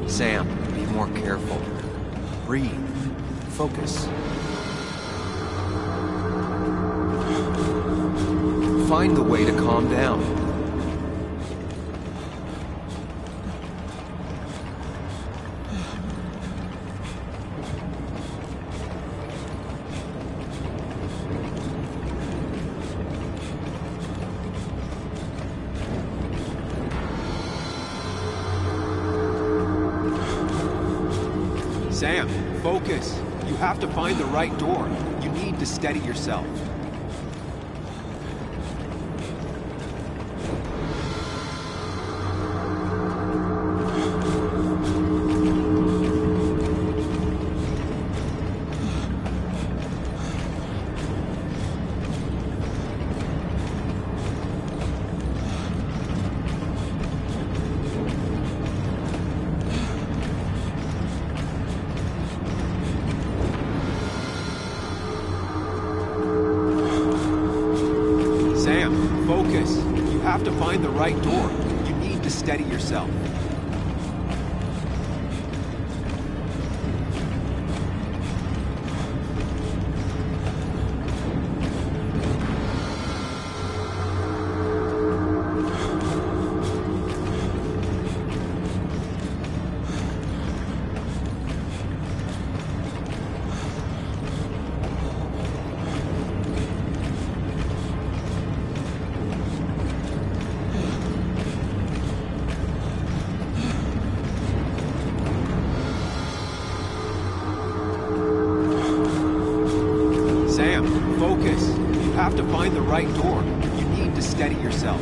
Sam, be more careful. Breathe. Focus. Find the way to calm down. Sam, focus. You have to find the right door. You need to steady yourself. Focus. You have to find the right door. You need to steady yourself. Sam, focus. You have to find the right door. You need to steady yourself.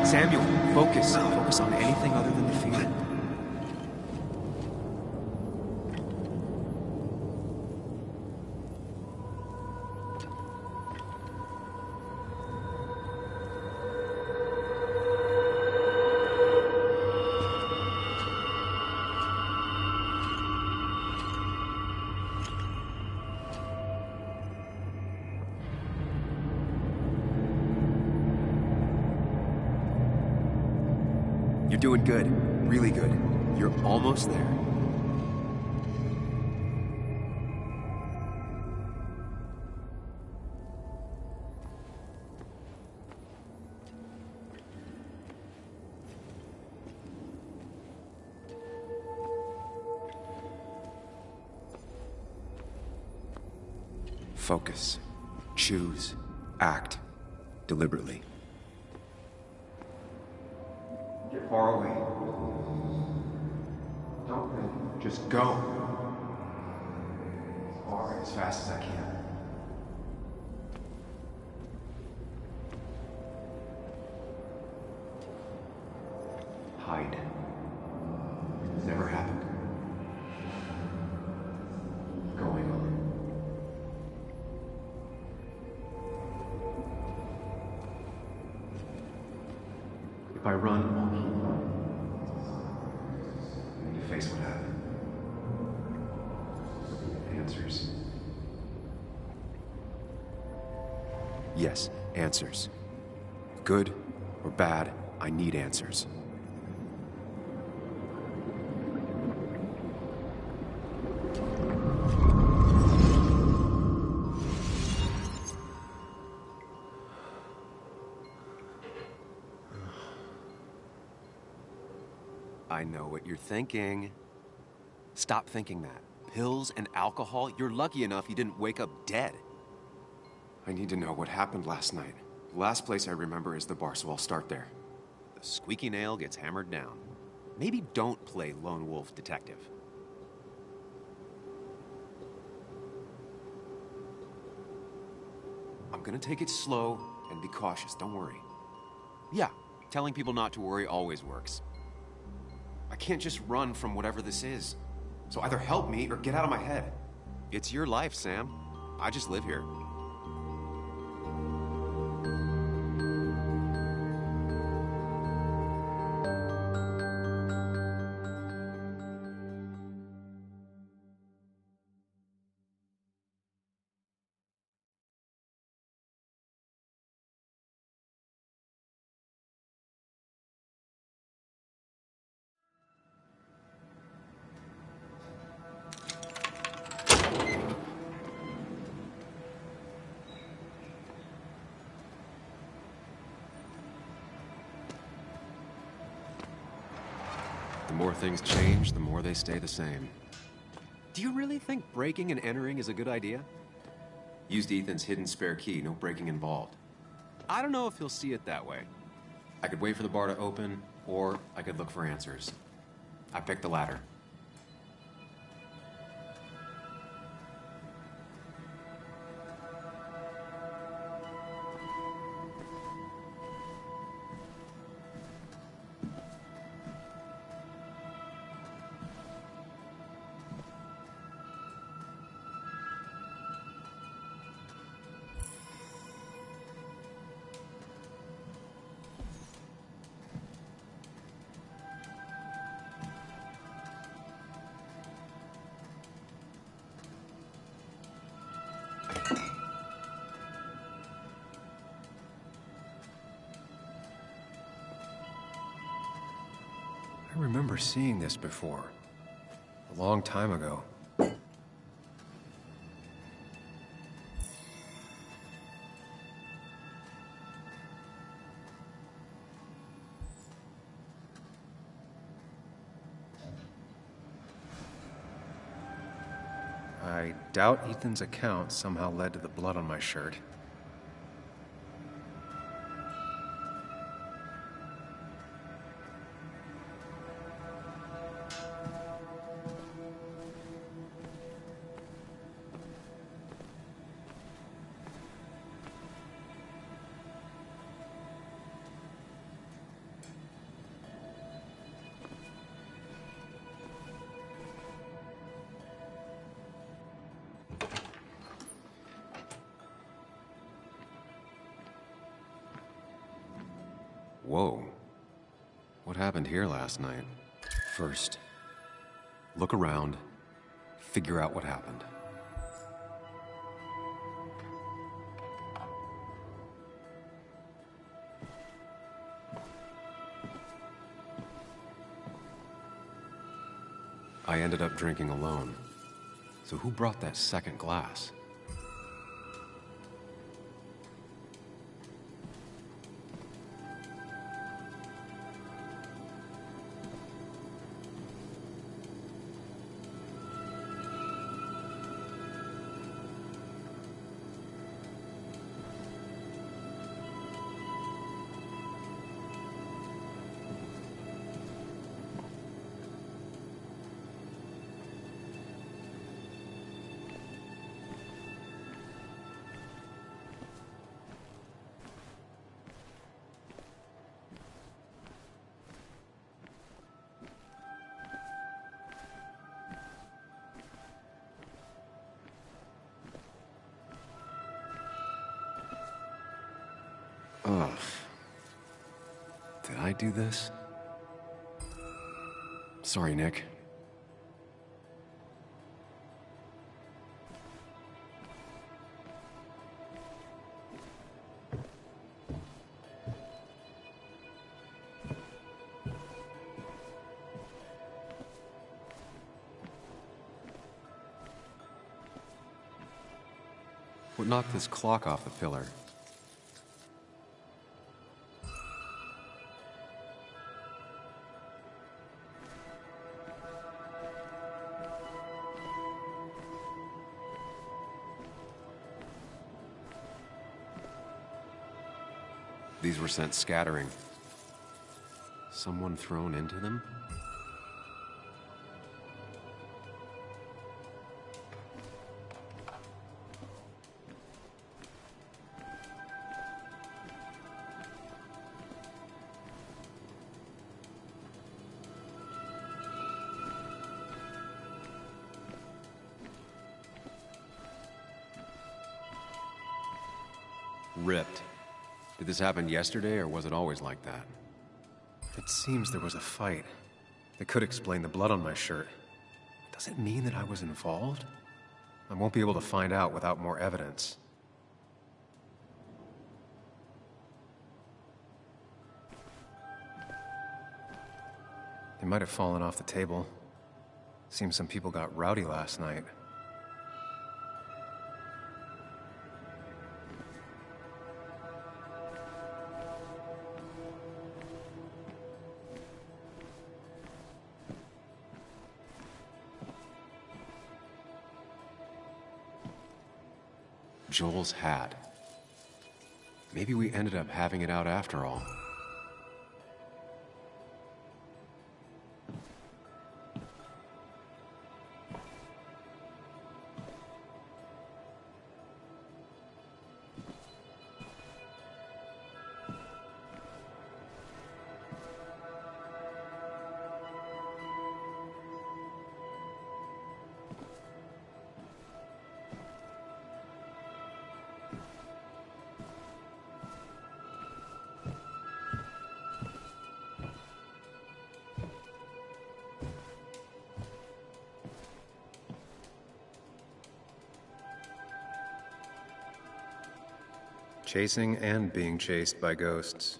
Samuel, focus. Focus on anything other than the fear. You're doing good. Really good. You're almost there. Focus. Choose. Act. Deliberately. Get far away. Don't think. Just go. As far, as fast as I can. Hide. It's never happened. Going on. If I run, I'll keep running. I need to face what happened. Answers. Yes, answers. Good or bad, I need answers. I know what you're thinking. Stop thinking that. Pills and alcohol, you're lucky enough you didn't wake up dead. I need to know what happened last night. The last place I remember is the bar, so I'll start there. The squeaky nail gets hammered down. Maybe don't play lone wolf detective. I'm gonna take it slow and be cautious, don't worry. Yeah, telling people not to worry always works. I can't just run from whatever this is. So either help me or get out of my head. It's your life, Sam. I just live here. The more things change, the more they stay the same. Do you really think breaking and entering is a good idea? Used Ethan's hidden spare key, no breaking involved. I don't know if he'll see it that way. I could wait for the bar to open, or I could look for answers. I picked the latter. I remember seeing this before. A long time ago. I doubt Ethan's account somehow led to the blood on my shirt. Whoa. What happened here last night? First, look around, figure out what happened. I ended up drinking alone. So who brought that second glass? Ugh. Did I do this? Sorry, Nick. What knocked this clock off the pillar? These were sent scattering. Someone thrown into them? Ripped. Did this happen yesterday, or was it always like that? It seems there was a fight. That could explain the blood on my shirt. Does it mean that I was involved? I won't be able to find out without more evidence. They might have fallen off the table. Seems some people got rowdy last night. Joel's hat. Maybe we ended up having it out after all. Chasing and being chased by ghosts.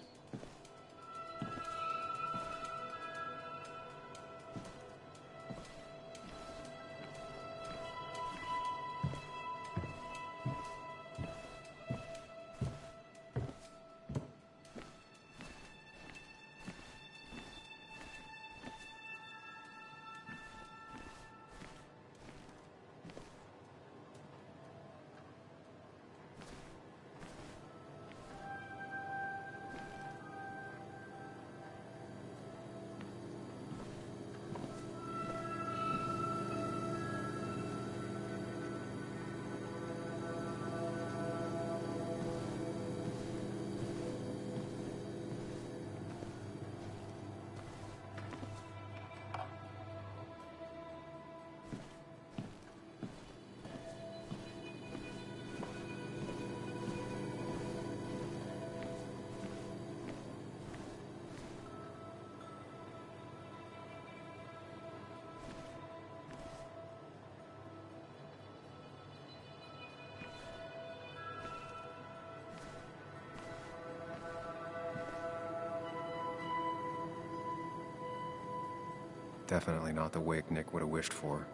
Definitely not the wake Nick would have wished for.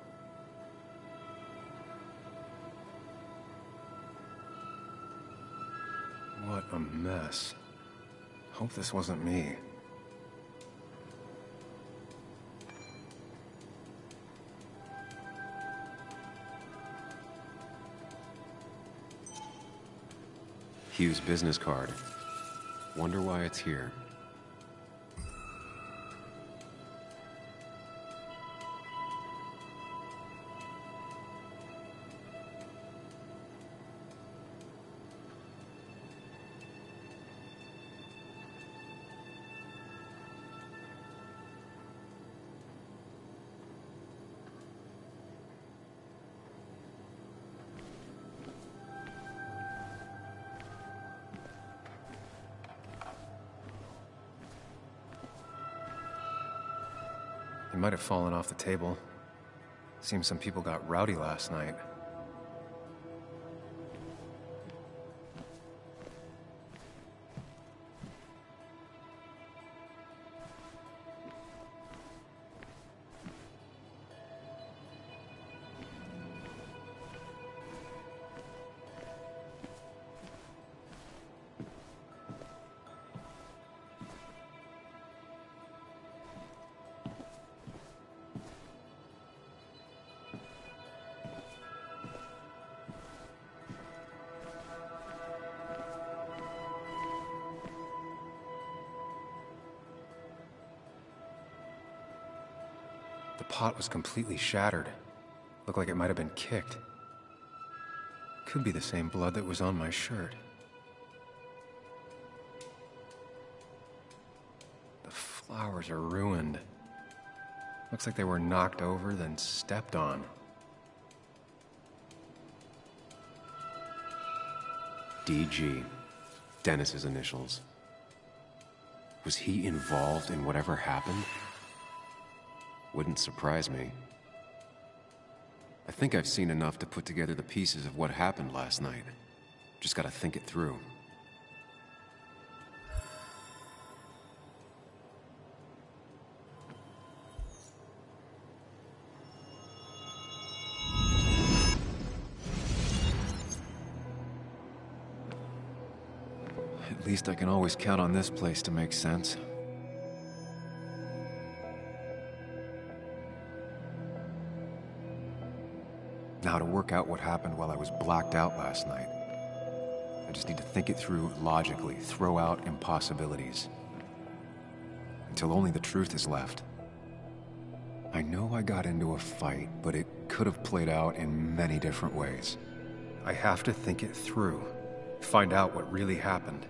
What a mess. Hope this wasn't me. Hugh's business card. Wonder why it's here. It might have fallen off the table. Seems some people got rowdy last night. The pot was completely shattered. Looked like it might have been kicked. Could be the same blood that was on my shirt. The flowers are ruined. Looks like they were knocked over, then stepped on. DG. Dennis's initials. Was he involved in whatever happened? Wouldn't surprise me. I think I've seen enough to put together the pieces of what happened last night. Just gotta think it through. At least I can always count on this place to make sense. Now, to work out what happened while I was blacked out last night, I just need to think it through logically, throw out impossibilities. Until only the truth is left. I know I got into a fight, but it could have played out in many different ways. I have to think it through, find out what really happened.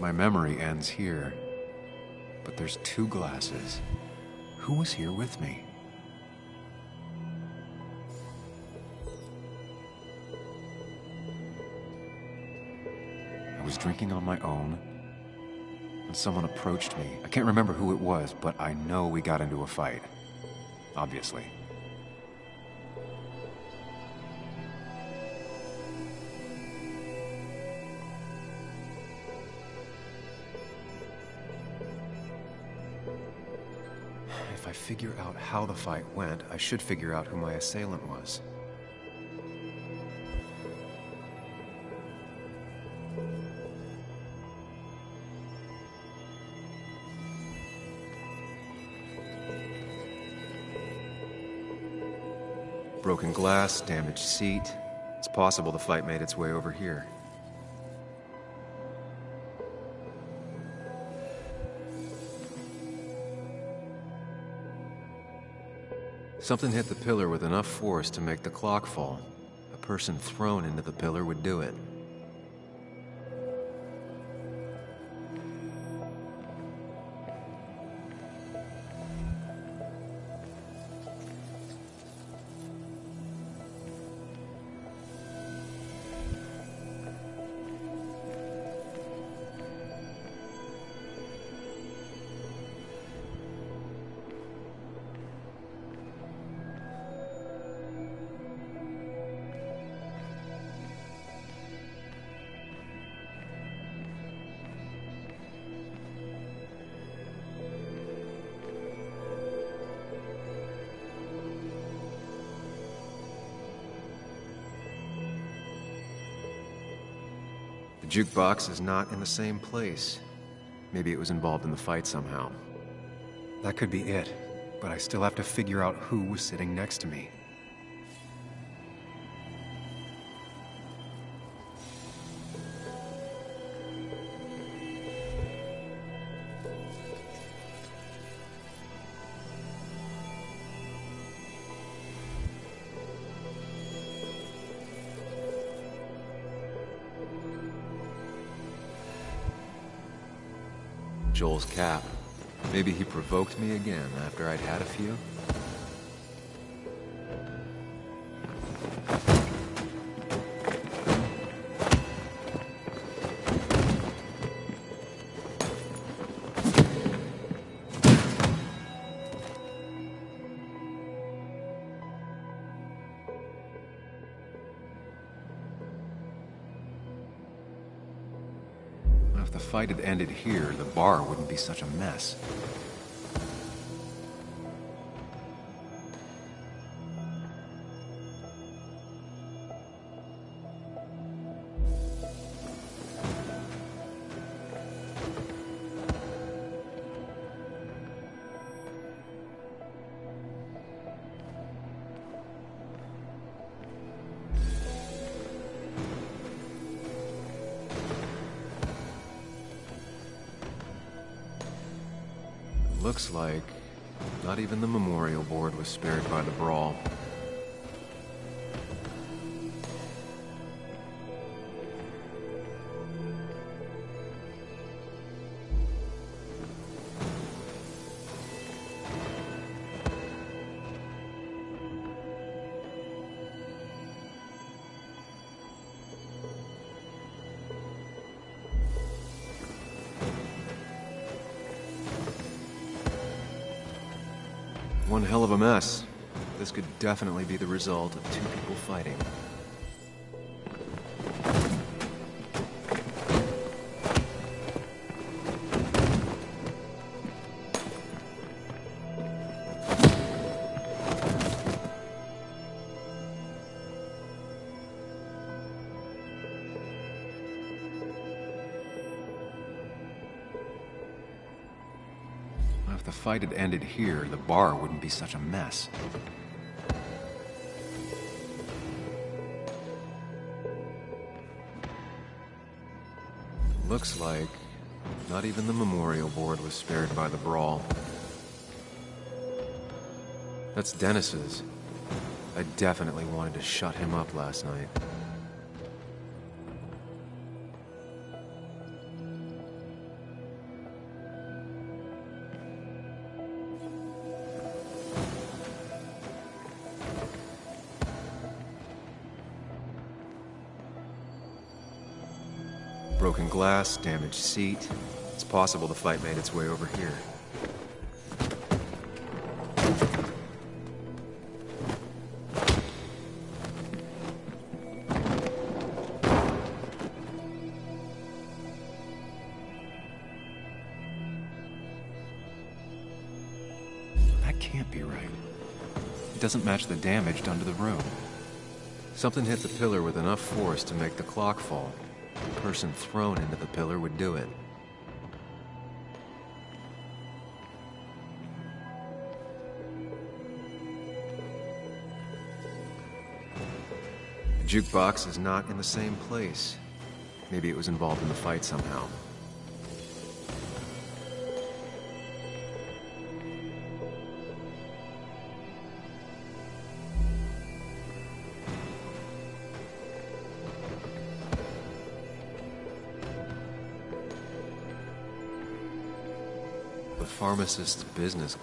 My memory ends here, but there's two glasses. Who was here with me? I was drinking on my own, and someone approached me. I can't remember who it was, but I know we got into a fight. Obviously. If I figure out how the fight went, I should figure out who my assailant was. Broken glass, damaged seat. It's possible the fight made its way over here. Something hit the pillar with enough force to make the clock fall. A person thrown into the pillar would do it. Jukebox is not in the same place. Maybe it was involved in the fight somehow. That could be it, but I still have to figure out who was sitting next to me. Joel's cap. Maybe he provoked me again after I'd had a few? If the fight had ended here, the bar wouldn't be such a mess. Looks like not even the memorial board was spared by the brawl. One hell of a mess. This could definitely be the result of two people fighting. If the fight had ended here, the bar wouldn't be such a mess. Looks like not even the memorial board was spared by the brawl. That's Dennis's. I definitely wanted to shut him up last night. Broken glass, damaged seat. It's possible the fight made its way over here. That can't be right. It doesn't match the damage done to the room. Something hit the pillar with enough force to make the clock fall. The person thrown into the pillar would do it. The jukebox is not in the same place. Maybe it was involved in the fight somehow. The pharmacist's business.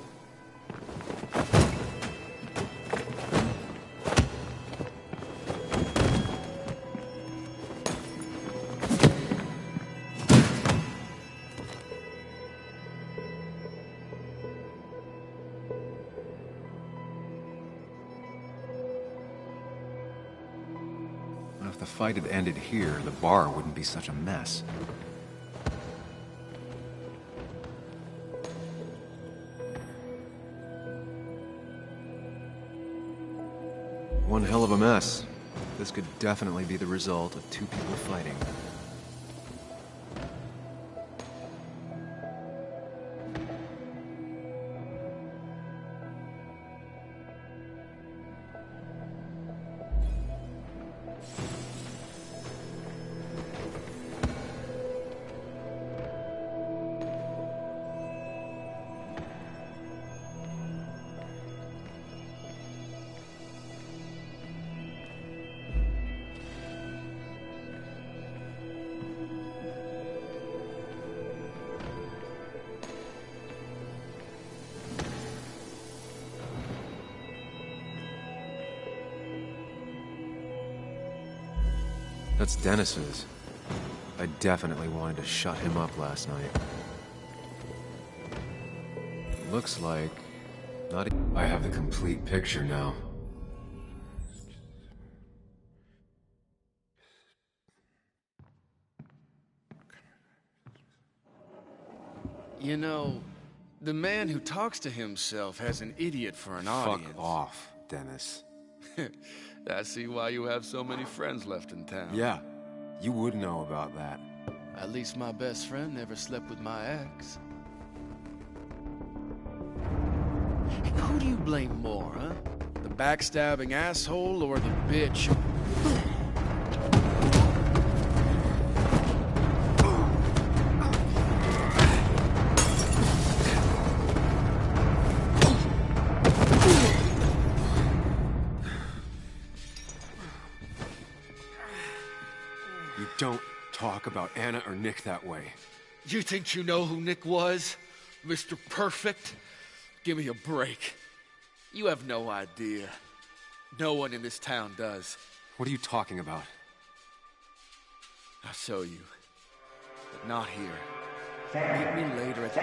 If the fight had ended here, the bar wouldn't be such a mess. One hell of a mess. This could definitely be the result of two people fighting. That's Dennis's. I definitely wanted to shut him up last night. Looks like... not... I have the complete picture now. You know, the man who talks to himself has an idiot for an audience. Fuck off, Dennis. I see why you have so many friends left in town. Yeah, you would know about that. At least my best friend never slept with my ex. Who do you blame more, huh? The backstabbing asshole or the bitch? You don't talk about Anna or Nick that way. You think you know who Nick was? Mr. Perfect? Give me a break. You have no idea. No one in this town does. What are you talking about? I'll show you. But not here. Meet me later at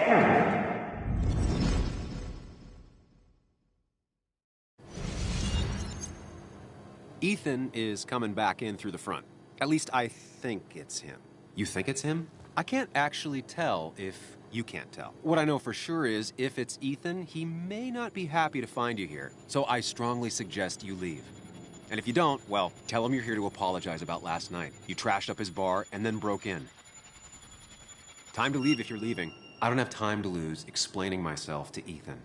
the... Ethan is coming back in through the front. At least I think it's him. You think it's him? I can't actually tell if you can't tell. What I know for sure is, if it's Ethan, he may not be happy to find you here. So I strongly suggest you leave. And if you don't, well, tell him you're here to apologize about last night. You trashed up his bar and then broke in. Time to leave if you're leaving. I don't have time to lose explaining myself to Ethan.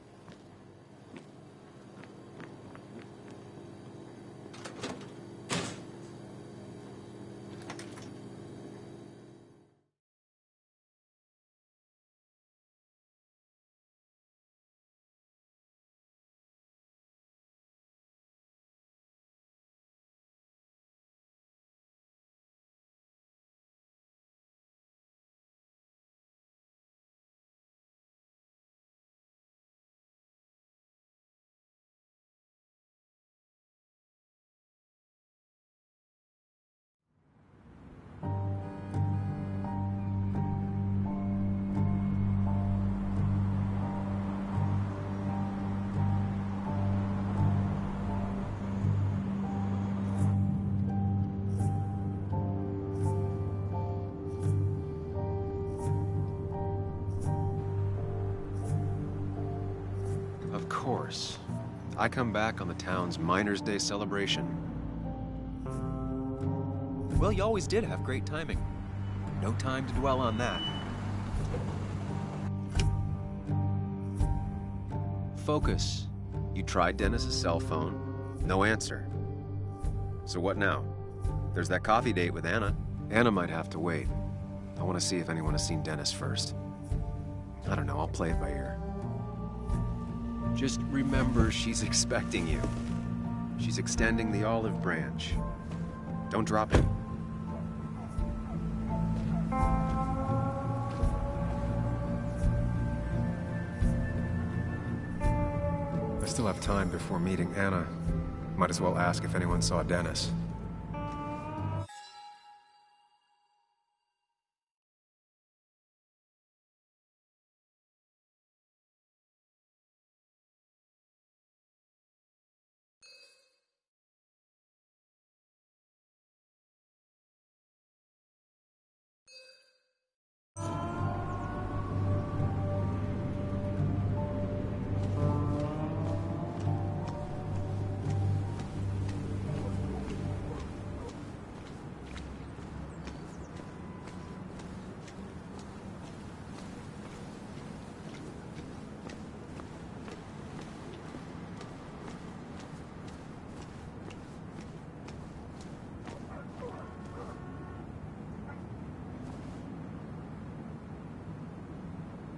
Of course. I come back on the town's Miners' Day celebration. Well, you always did have great timing. No time to dwell on that. Focus. You tried Dennis's cell phone. No answer. So what now? There's that coffee date with Anna. Anna might have to wait. I want to see if anyone has seen Dennis first. I don't know, I'll play it by ear. Just remember, she's expecting you. She's extending the olive branch. Don't drop it. I still have time before meeting Anna. Might as well ask if anyone saw Dennis.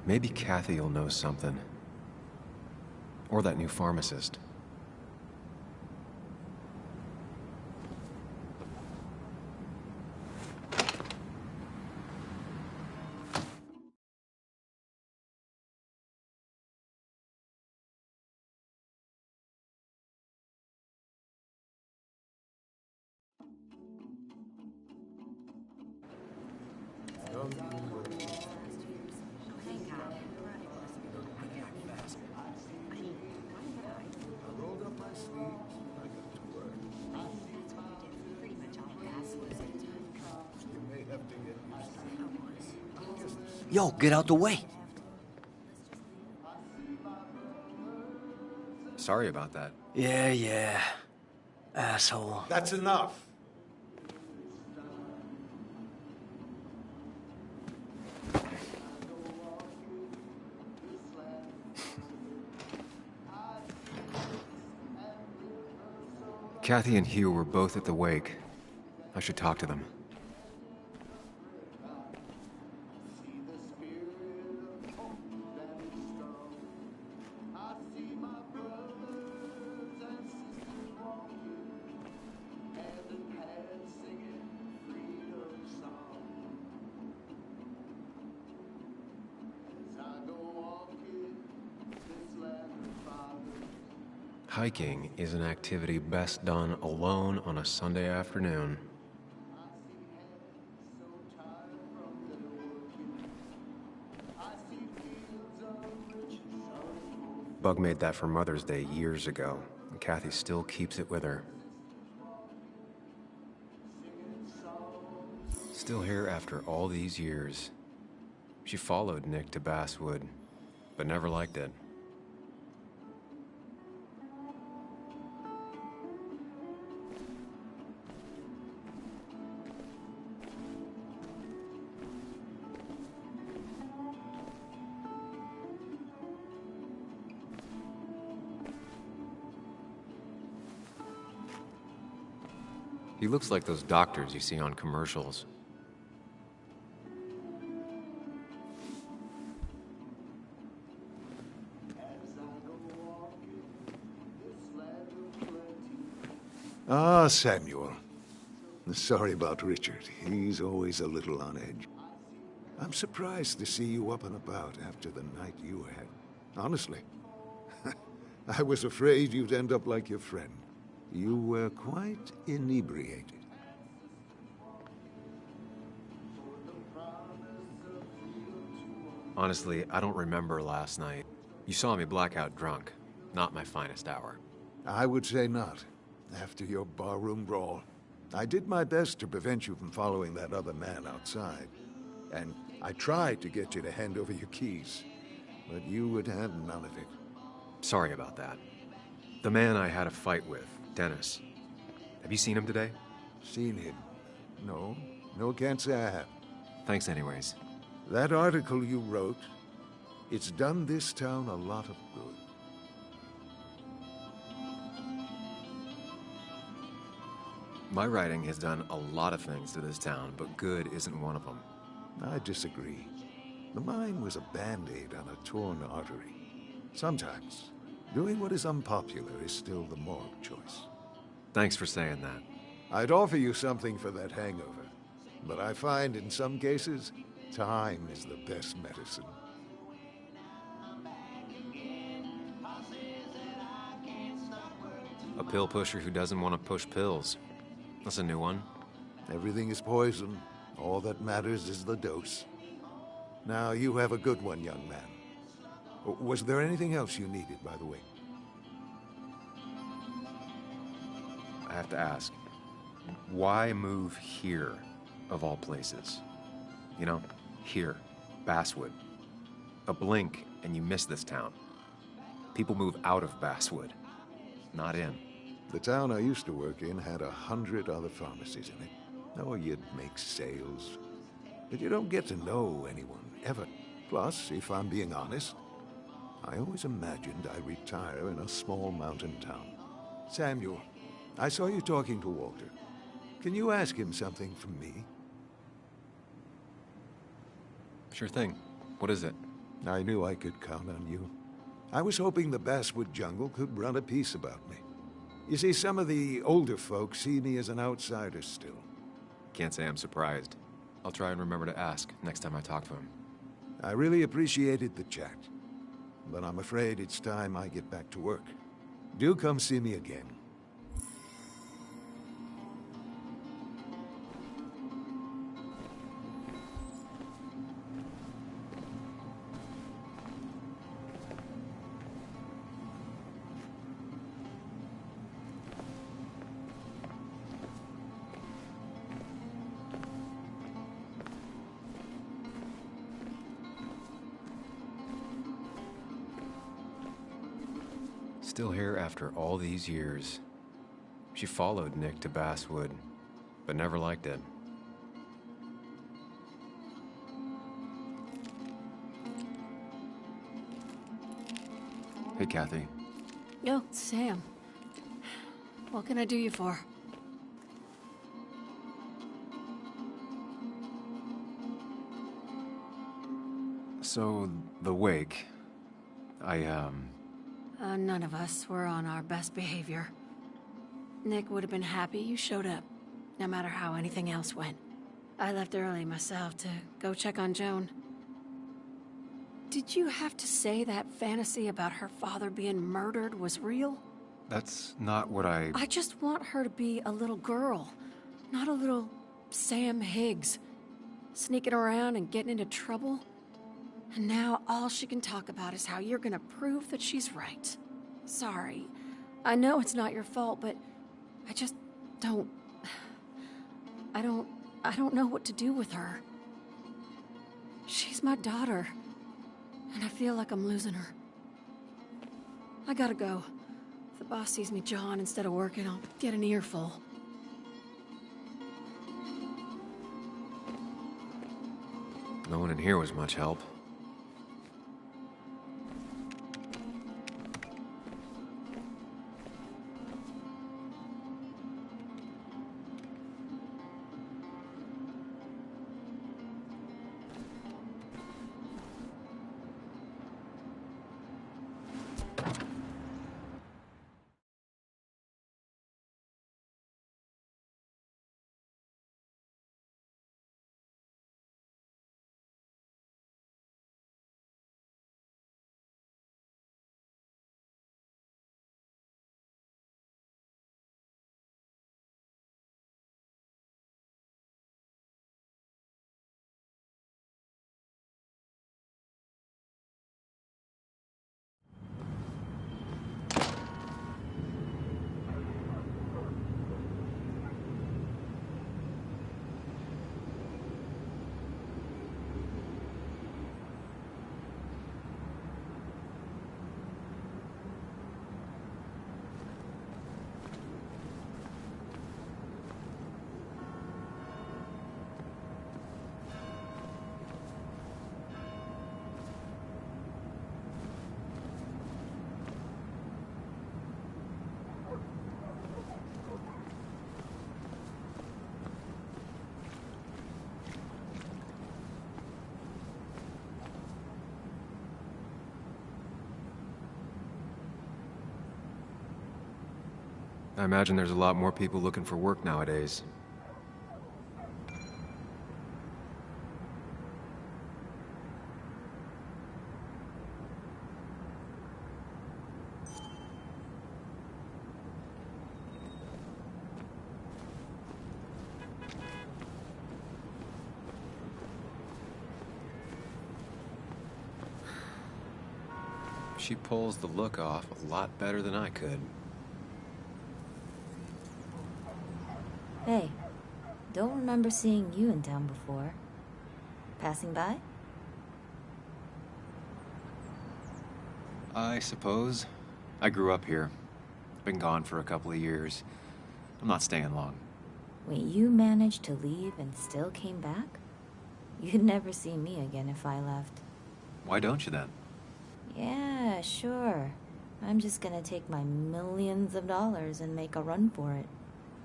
Maybe Kathy will know something. Or that new pharmacist. Yo, get out the way. Sorry about that. Yeah. Asshole. That's enough. Kathy and Hugh were both at the wake. I should talk to them. Hiking is an activity best done alone on a Sunday afternoon. Bug made that for Mother's Day years ago, and Kathy still keeps it with her. Still here after all these years. She followed Nick to Basswood, but never liked it. He looks like those doctors you see on commercials. Ah, Samuel. Sorry about Richard. He's always a little on edge. I'm surprised to see you up and about after the night you had. Honestly. I was afraid you'd end up like your friend. You were quite inebriated. Honestly, I don't remember last night. You saw me blackout drunk. Not my finest hour. I would say not. After your barroom brawl, I did my best to prevent you from following that other man outside. And I tried to get you to hand over your keys. But you would have none of it. Sorry about that. The man I had a fight with, Dennis. Have you seen him today? Seen him? No. No, can't say I have. Thanks anyways. That article you wrote, it's done this town a lot of good. My writing has done a lot of things to this town, but good isn't one of them. I disagree. The mine was a band-aid on a torn artery. Sometimes, doing what is unpopular is still the moral choice. Thanks for saying that. I'd offer you something for that hangover, but I find in some cases, time is the best medicine. A pill pusher who doesn't want to push pills. That's a new one. Everything is poison. All that matters is the dose. Now, you have a good one, young man. Was there anything else you needed, by the way? I have to ask, why move here, of all places? You know, here, Basswood. A blink and you miss this town. People move out of Basswood, not in. The town I used to work in had 100 other pharmacies in it. Oh, you'd make sales. But you don't get to know anyone, ever. Plus, if I'm being honest, I always imagined I'd retire in a small mountain town. Samuel, I saw you talking to Walter. Can you ask him something from me? Sure thing. What is it? I knew I could count on you. I was hoping the Basswood jungle could run a piece about me. You see, some of the older folks see me as an outsider still. Can't say I'm surprised. I'll try and remember to ask next time I talk to him. I really appreciated the chat, but I'm afraid it's time I get back to work. Do come see me again. Still here after all these years. She followed Nick to Basswood, but never liked it. Hey, Kathy. Yo, Sam. What can I do you for? So, the wake. None of us were on our best behavior. Nick would have been happy you showed up, no matter how anything else went. I left early myself to go check on Joan. Did you have to say that fantasy about her father being murdered was real? That's not what I just want her to be a little girl, not a little Sam Higgs, sneaking around and getting into trouble. And now all she can talk about is how you're gonna prove that she's right. Sorry. I know it's not your fault, but I just don't... I don't know what to do with her. She's my daughter, and I feel like I'm losing her. I gotta go. If the boss sees me jawing instead of working, I'll get an earful. No one in here was much help. I imagine there's a lot more people looking for work nowadays. She pulls the look off a lot better than I could. Hey, don't remember seeing you in town before. Passing by? I suppose. I grew up here. Been gone for a couple of years. I'm not staying long. Wait, you managed to leave and still came back? You'd never see me again if I left. Why don't you then? Yeah, sure. I'm just gonna take my millions of dollars and make a run for it.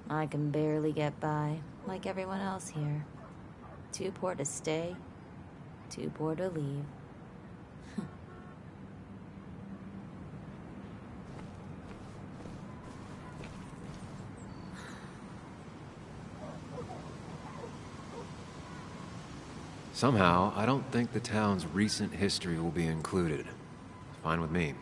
I can barely get by, like everyone else here. Too poor to stay, too poor to leave. Somehow, I don't think the town's recent history will be included. Fine with me.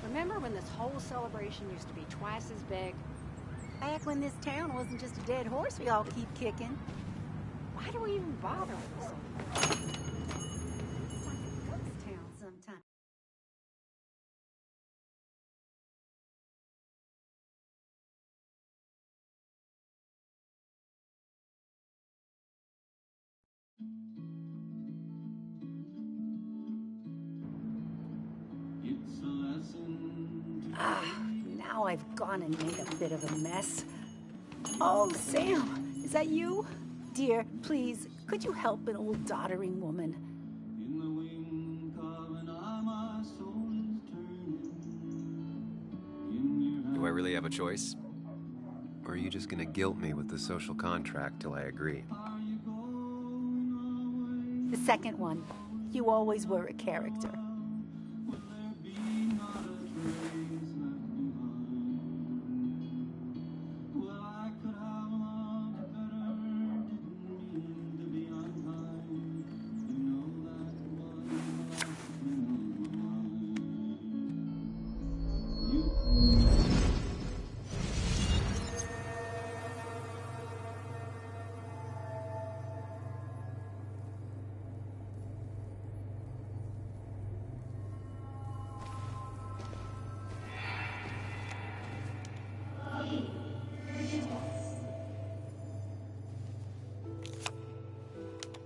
Remember when this whole celebration used to be twice as big? Back when this town wasn't just a dead horse we all keep kicking. Why do we even bother with this? Now I've gone and made a bit of a mess. Oh, Sam, is that you? Dear, please, could you help an old doddering woman? Do I really have a choice? Or are you just gonna guilt me with the social contract till I agree? The second one. You always were a character.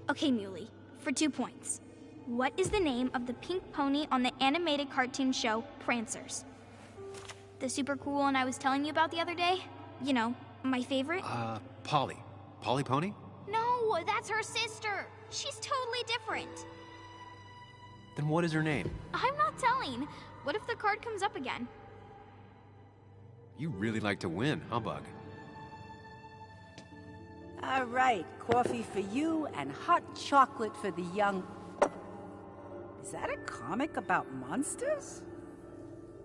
Okay, Muley, for 2 points. What is the name of the pink pony on the animated cartoon show Prancers? The super cool one I was telling you about the other day? You know, my favorite? Polly. Polly Pony? No, that's her sister. She's totally different. Then what is her name? I'm not telling. What if the card comes up again? You really like to win, huh, Bug? All right, coffee for you and hot chocolate for the young... Is that a comic about monsters?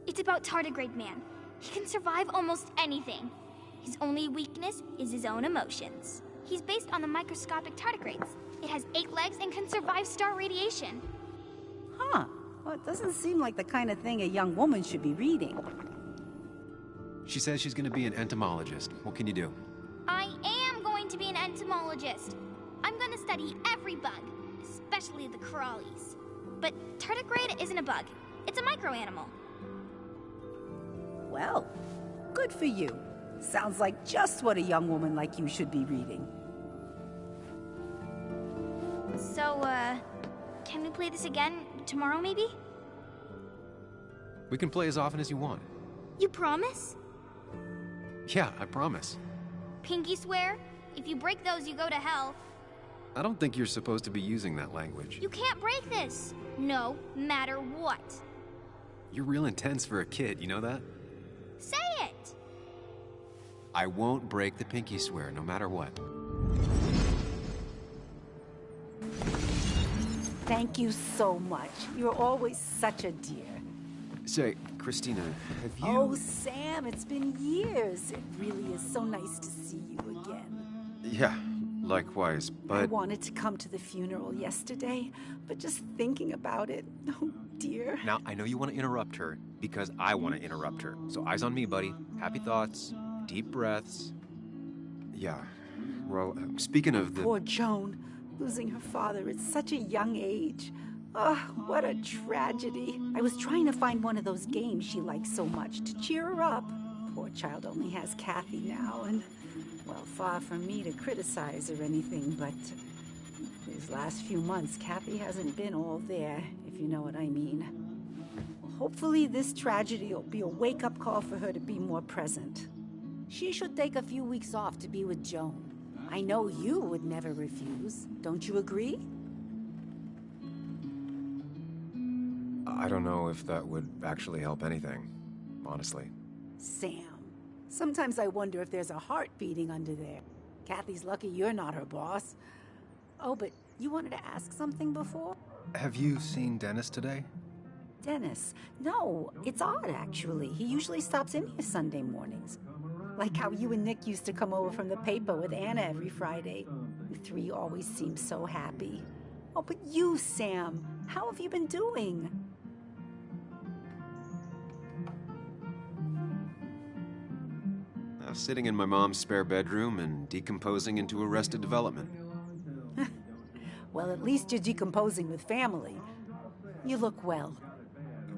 It's about Tardigrade Man. He can survive almost anything. His only weakness is his own emotions. He's based on the microscopic tardigrades. It has 8 legs and can survive star radiation. Huh. Well, it doesn't seem like the kind of thing a young woman should be reading. She says she's gonna be an entomologist. What can you do? I am going to be an entomologist. I'm going to study every bug, especially the crawlies. But tardigrade isn't a bug. It's a microanimal. Well, good for you. Sounds like just what a young woman like you should be reading. So, can we play this again tomorrow, maybe? We can play as often as you want. You promise? Yeah, I promise. Pinky swear? If you break those, you go to hell. I don't think you're supposed to be using that language. You can't break this. No matter what. You're real intense for a kid, you know that? Say it! I won't break the pinky swear, no matter what. Thank you so much. You're always such a dear. Say, Christina, have you... Oh, Sam, it's been years. It really is so nice to see you again. Yeah, likewise, but... I wanted to come to the funeral yesterday, but just thinking about it, oh dear. Now, I know you want to interrupt her, because I want to interrupt her. So eyes on me, buddy. Happy thoughts, deep breaths. Yeah, well, speaking of the... Poor Joan, losing her father at such a young age. Oh, what a tragedy. I was trying to find one of those games she likes so much to cheer her up. Poor child only has Kathy now, and, well, far from me to criticize or anything, but these last few months, Kathy hasn't been all there, if you know what I mean. Hopefully this tragedy will be a wake-up call for her to be more present. She should take a few weeks off to be with Joan. I know you would never refuse. Don't you agree? I don't know if that would actually help anything, honestly. Sam, sometimes I wonder if there's a heart beating under there. Kathy's lucky you're not her boss. Oh, but you wanted to ask something before? Have you seen Dennis today? Dennis? No, it's odd, actually. He usually stops in here Sunday mornings. Like how you and Nick used to come over from the paper with Anna every Friday. You three always seem so happy. Oh, but you, Sam, how have you been doing? Sitting in my mom's spare bedroom and decomposing into Arrested Development. Well, at least you're decomposing with family. You look well.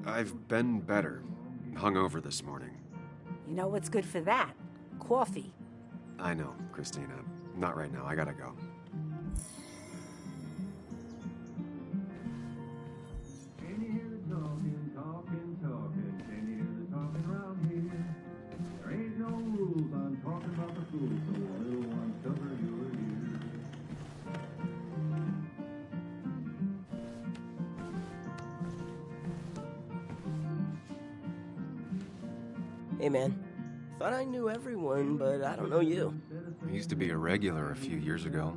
I've been better. Hungover this morning. You know what's good for that? Coffee. I know, Christina. Not right now. I gotta go. Hey, man. Thought I knew everyone, but I don't know you. I used to be a regular a few years ago.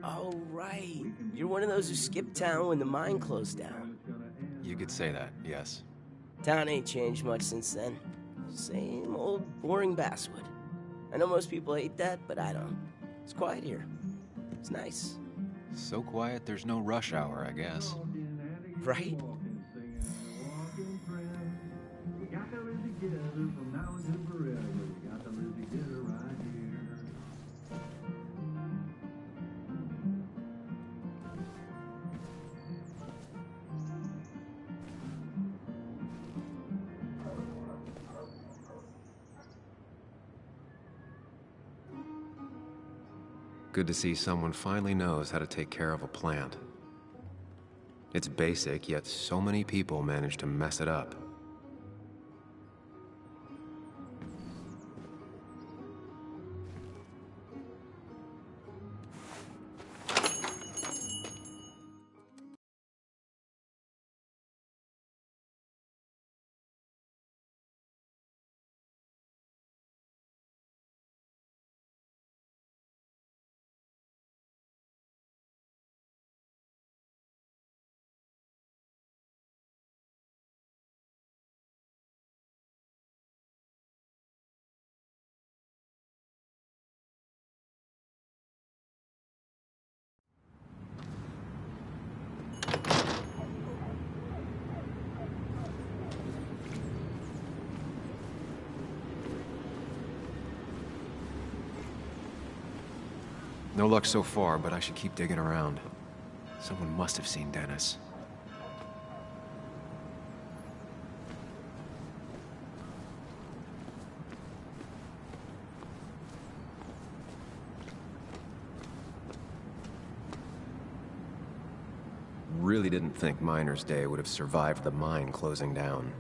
Oh, right. You're one of those who skipped town when the mine closed down. You could say that, yes. Town ain't changed much since then. Same old boring basswood. I know most people hate that, but I don't. It's quiet here. It's nice. So quiet there's no rush hour, I guess. Right? Good to see someone finally knows how to take care of a plant. It's basic, yet so many people manage to mess it up. No luck so far, but I should keep digging around. Someone must have seen Dennis. Really didn't think Miner's Day would have survived the mine closing down.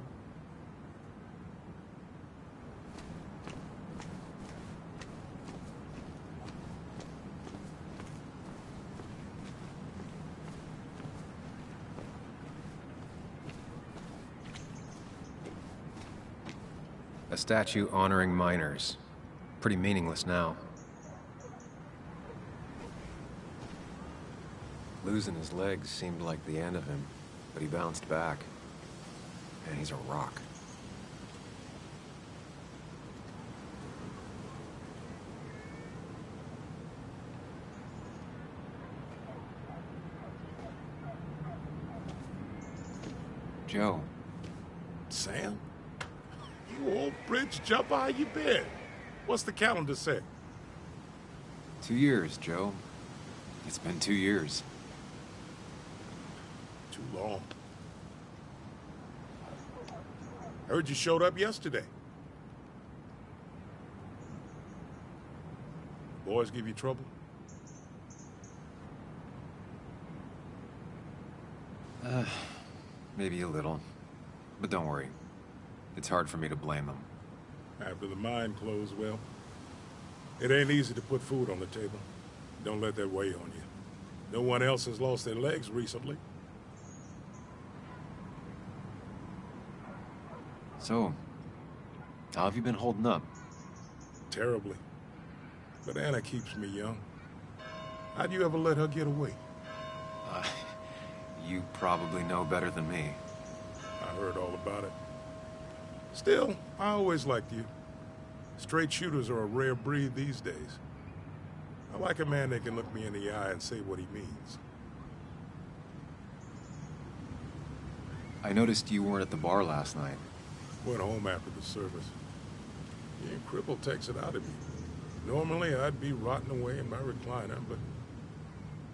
A statue honoring miners. Pretty meaningless now. Losing his legs seemed like the end of him, but he bounced back. And he's a rock. Joe. Sam? You old bridge jumper, how you been? What's the calendar say? 2 years, Joe. It's been 2 years. Too long. Heard you showed up yesterday. Boys give you trouble? Maybe a little. But don't worry. It's hard for me to blame them. After the mine closed, well, it ain't easy to put food on the table. Don't let that weigh on you. No one else has lost their legs recently. So, how have you been holding up? Terribly. But Anna keeps me young. How'd you ever let her get away? You probably know better than me. I heard all about it. Still, I always liked you. Straight shooters are a rare breed these days. I like a man that can look me in the eye and say what he means. I noticed you weren't at the bar last night. Went home after the service. Being crippled takes it out of me. Normally, I'd be rotting away in my recliner, but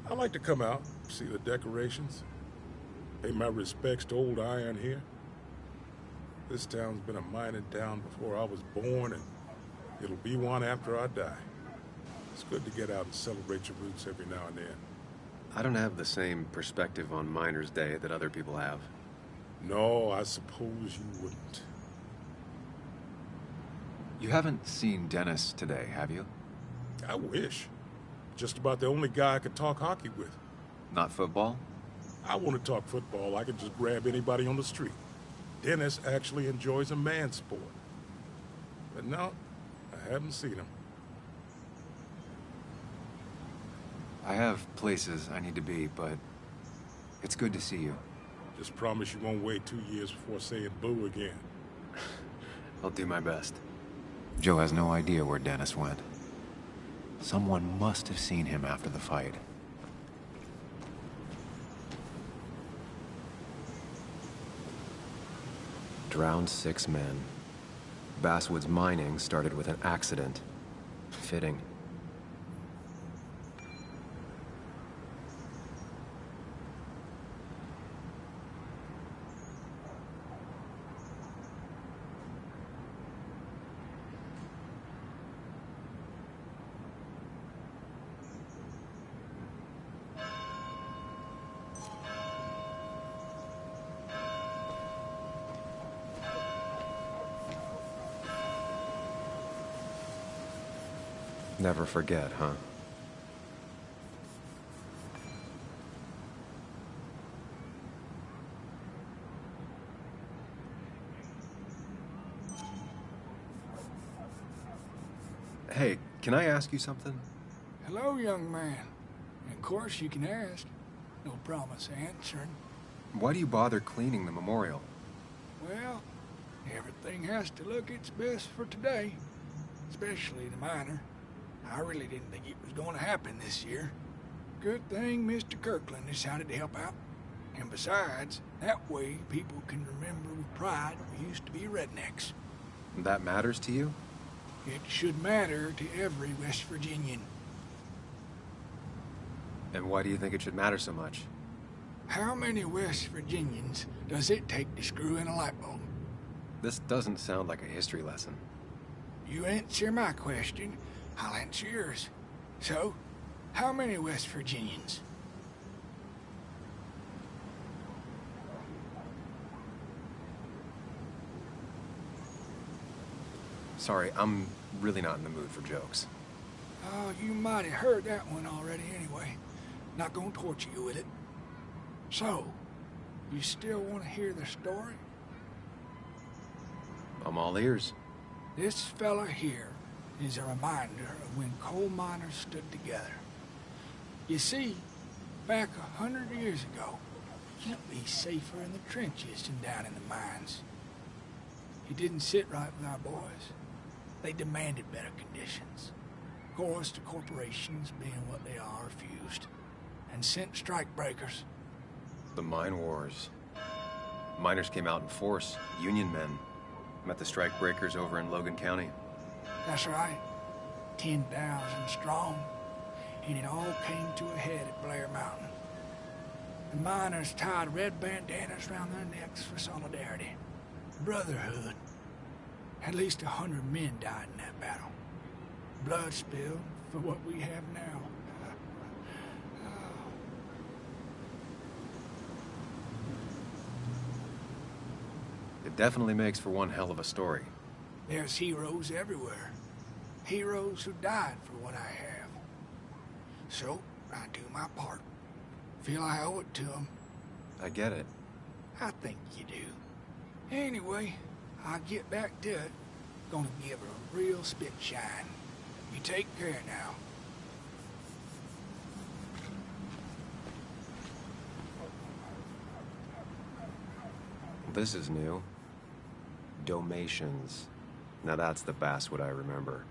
I like to come out, see the decorations, pay my respects to old iron here. This town's been a mining town before I was born, and it'll be one after I die. It's good to get out and celebrate your roots every now and then. I don't have the same perspective on Miner's Day that other people have. No, I suppose you wouldn't. You haven't seen Dennis today, have you? I wish. Just about the only guy I could talk hockey with. Not football? I want to talk football. I could just grab anybody on the street. Dennis actually enjoys a man's sport. But no, I haven't seen him. I have places I need to be, but it's good to see you. Just promise you won't wait 2 years before saying boo again. I'll do my best. Joe has no idea where Dennis went. Someone must have seen him after the fight. Drowned 6 men. Basswood's mining started with an accident. Fitting. Never forget, huh? Hey, can I ask you something? Hello, young man. Of course you can ask. No promise answering. Why do you bother cleaning the memorial? Well, everything has to look its best for today. Especially the miner. I really didn't think it was going to happen this year. Good thing Mr. Kirkland decided to help out. And besides, that way people can remember with pride we used to be rednecks. That matters to you? It should matter to every West Virginian. And why do you think it should matter so much? How many West Virginians does it take to screw in a light bulb? This doesn't sound like a history lesson. You answer my question, I'll answer yours. So, how many West Virginians? Sorry, I'm really not in the mood for jokes. Oh, you might have heard that one already anyway. Not gonna torture you with it. So, you still want to hear the story? I'm all ears. This fella here is a reminder of when coal miners stood together. You see, back 100 years ago, you can't be safer in the trenches than down in the mines. It didn't sit right with our boys. They demanded better conditions. Of course, the corporations, being what they are, refused and sent strike breakers. The mine wars. Miners came out in force. Union men. Met the strike breakers over in Logan County. That's right. 10,000 strong. And it all came to a head at Blair Mountain. The miners tied red bandanas around their necks for solidarity. Brotherhood. At least 100 men died in that battle. Blood spilled for what we have now. It definitely makes for one hell of a story. There's heroes everywhere. Heroes who died for what I have. So, I do my part. Feel I owe it to them. I get it. I think you do. Anyway, I'll get back to it. Gonna give her a real spit shine. You take care now. This is new. Domations. Now that's the Basswood I remember.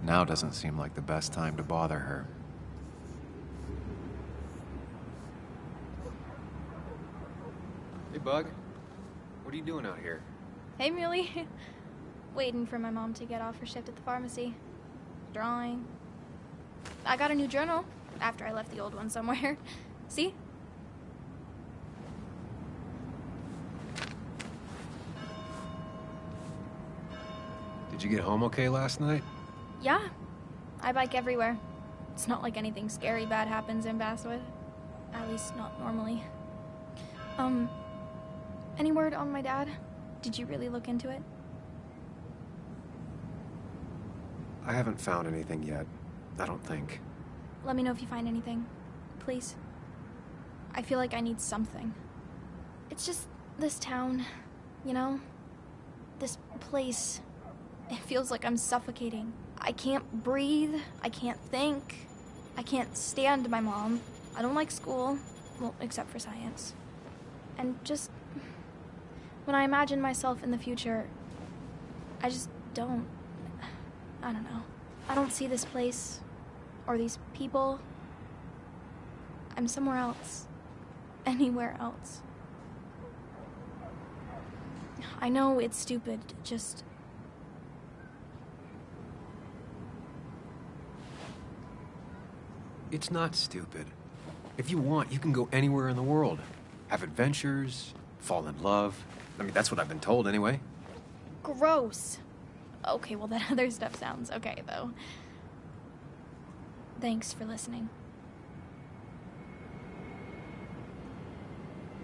Now doesn't seem like the best time to bother her. Hey, Bug. What are you doing out here? Hey, Muley. Waiting for my mom to get off her shift at the pharmacy. Drawing. I got a new journal after I left the old one somewhere. See? you get home okay last night? Yeah. I bike everywhere. It's not like anything scary bad happens in Basswood. At least not normally. Any word on my dad? Did you really look into it? I haven't found anything yet. I don't think. Let me know if you find anything. Please. I feel like I need something. It's just this town, you know? This place. It feels like I'm suffocating. I can't breathe. I can't think. I can't stand my mom. I don't like school. Well, except for science. And just... when I imagine myself in the future, I just don't... I don't know. I don't see this place. Or these people. I'm somewhere else. Anywhere else. I know it's stupid, just... It's not stupid. If you want, you can go anywhere in the world. Have adventures, fall in love. I mean, that's what I've been told anyway. Gross. Okay, well, that other stuff sounds okay, though. Thanks for listening.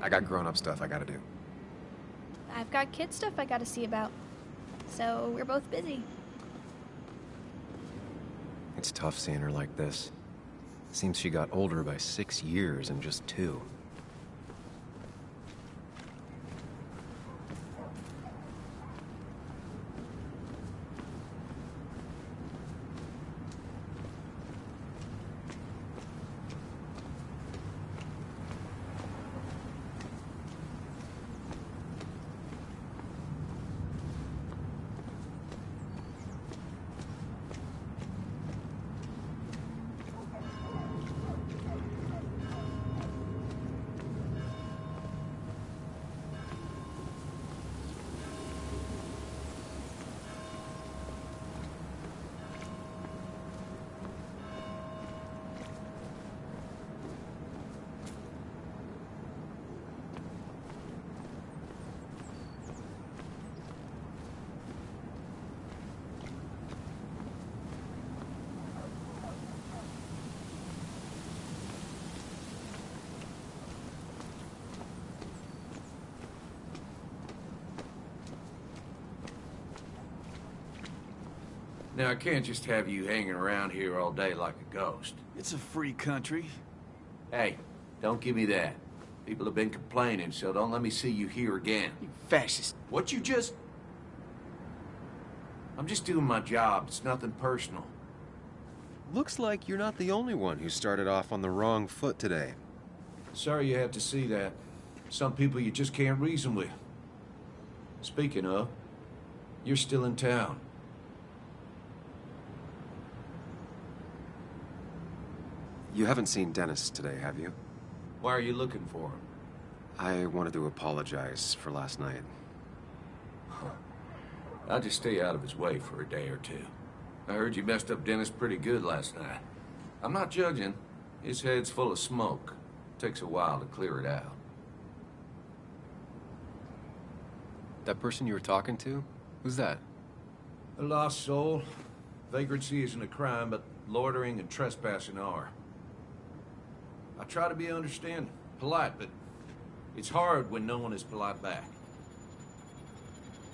I got grown-up stuff I gotta do. I've got kid stuff I gotta see about. So we're both busy. It's tough seeing her like this. Seems she got older by 6 years in just 2. Now, I can't just have you hanging around here all day like a ghost. It's a free country. Hey, don't give me that. People have been complaining, so don't let me see you here again. You fascist. What you just... I'm just doing my job. It's nothing personal. Looks like you're not the only one who started off on the wrong foot today. Sorry you had to see that. Some people you just can't reason with. Speaking of, you're still in town. You haven't seen Dennis today, have you? Why are you looking for him? I wanted to apologize for last night. I'll just stay out of his way for a day or two. I heard you messed up Dennis pretty good last night. I'm not judging. His head's full of smoke. Takes a while to clear it out. That person you were talking to? Who's that? A lost soul. Vagrancy isn't a crime, but loitering and trespassing are. I try to be understanding, polite, but it's hard when no one is polite back.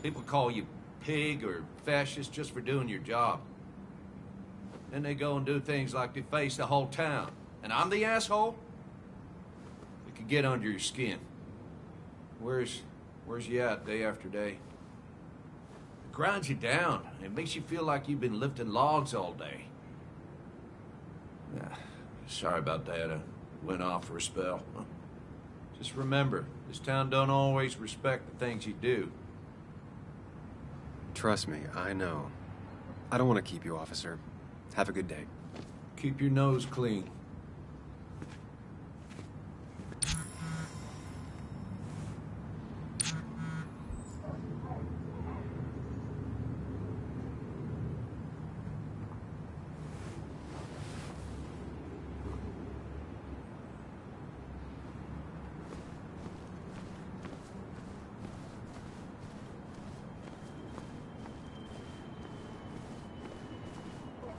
People call you pig or fascist just for doing your job. Then they go and do things like deface the whole town. And I'm the asshole? It can get under your skin. Where's you at day after day? It grinds you down. It makes you feel like you've been lifting logs all day. Sorry about that. I went off for a spell. Just remember, this town don't always respect the things you do. Trust me, I know. I don't want to keep you, officer. Have a good day. Keep your nose clean.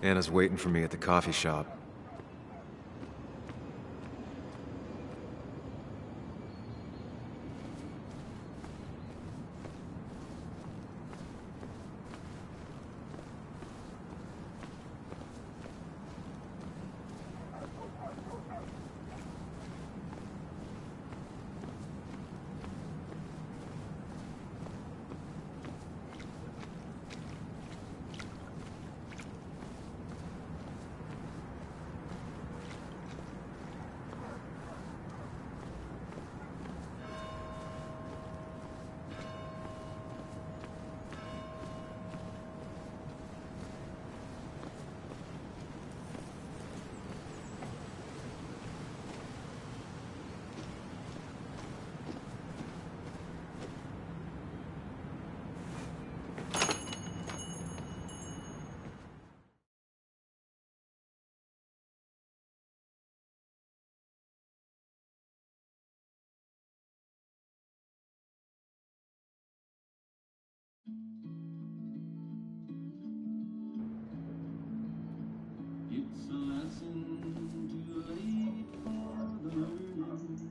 Anna's waiting for me at the coffee shop.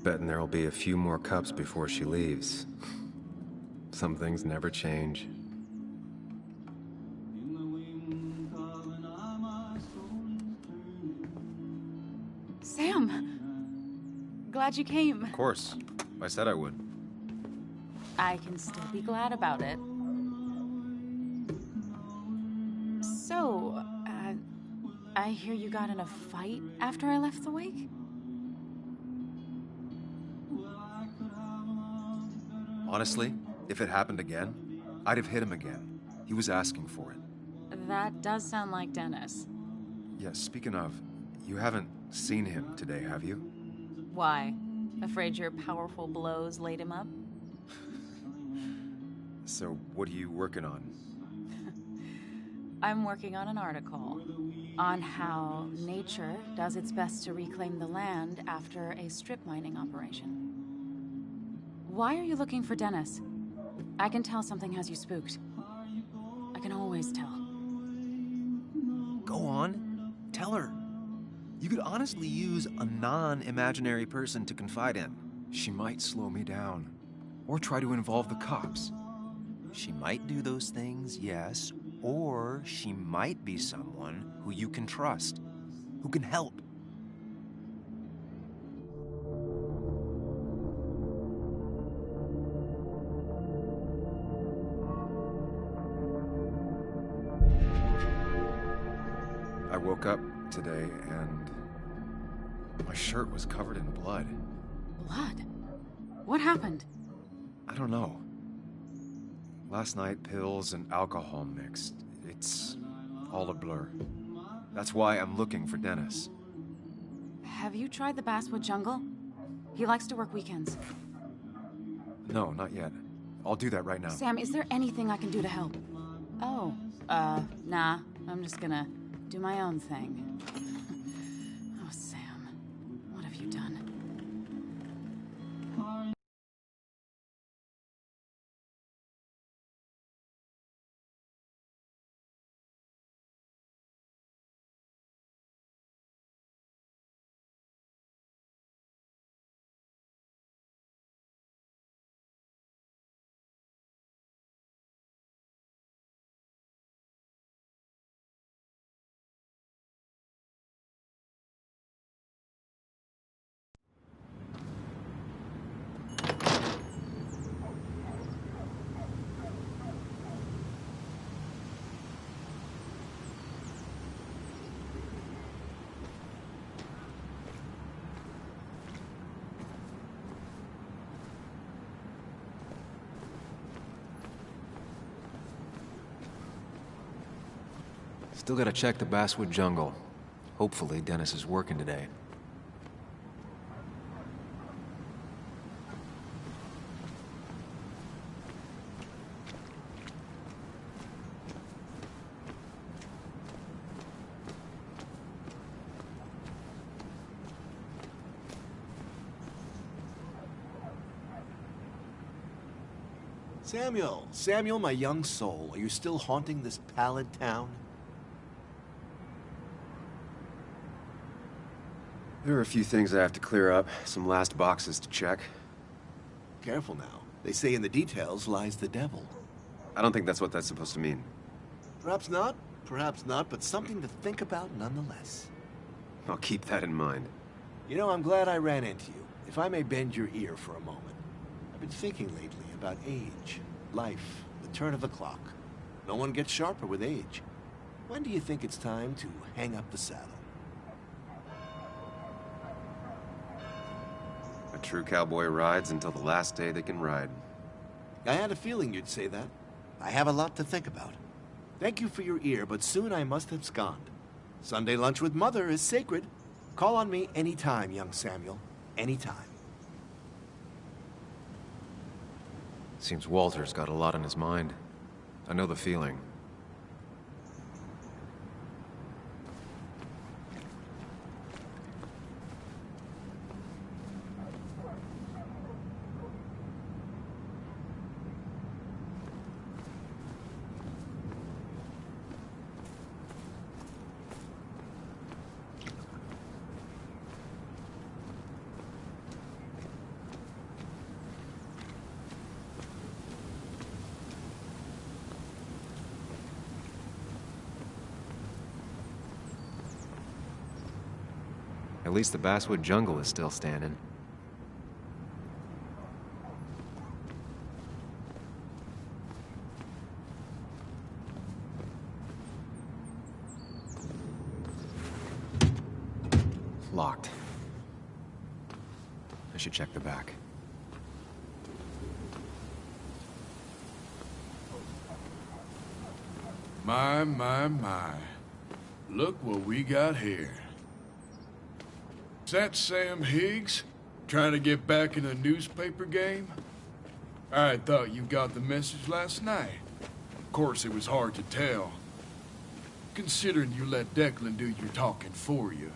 Betting there'll be a few more cups before she leaves. Some things never change. Sam! Glad you came. Of course. I said I would. I can still be glad about it. So, I hear you got in a fight after I left the wake? Honestly, if it happened again, I'd have hit him again. He was asking for it. That does sound like Dennis. Yeah, speaking of, you haven't seen him today, have you? Why? Afraid your powerful blows laid him up? So, what are you working on? I'm working on an article on how nature does its best to reclaim the land after a strip mining operation. Why are you looking for Dennis? I can tell something has you spooked. I can always tell. Go on. Tell her. You could honestly use a non-imaginary person to confide in. She might slow me down. Or try to involve the cops. She might do those things, yes. Or she might be someone who you can trust. Who can help. I woke up today and my shirt was covered in blood. Blood? What happened? I don't know. Last night, pills and alcohol mixed. It's all a blur. That's why I'm looking for Dennis. Have you tried the Basswood Jungle? He likes to work weekends. No, not yet. I'll do that right now. Sam, is there anything I can do to help? Oh, nah. I'm just gonna do my own thing. Oh, Sam. What have you done? Still gotta check the Basswood Jungle. Hopefully Dennis is working today. Samuel, my young soul, are you still haunting this pallid town? There are a few things I have to clear up, some last boxes to check. Careful now. They say in the details lies the devil. I don't think that's what that's supposed to mean. Perhaps not, but something to think about nonetheless. I'll keep that in mind. You know, I'm glad I ran into you. If I may bend your ear for a moment. I've been thinking lately about age, life, the turn of the clock. No one gets sharper with age. When do you think it's time to hang up the saddle? A true cowboy rides until the last day they can ride. I had a feeling you'd say that. I have a lot to think about. Thank you for your ear, but soon I must abscond. Sunday lunch with Mother is sacred. Call on me anytime, young Samuel. Anytime. Seems Walter's got a lot on his mind. I know the feeling. At least the basswood jungle is still standing. Locked. I should check the back. My. Look what we got here. Is that Sam Higgs? Trying to get back in the newspaper game? I thought you got the message last night. Of course, it was hard to tell. Considering you let Declan do your talking for you.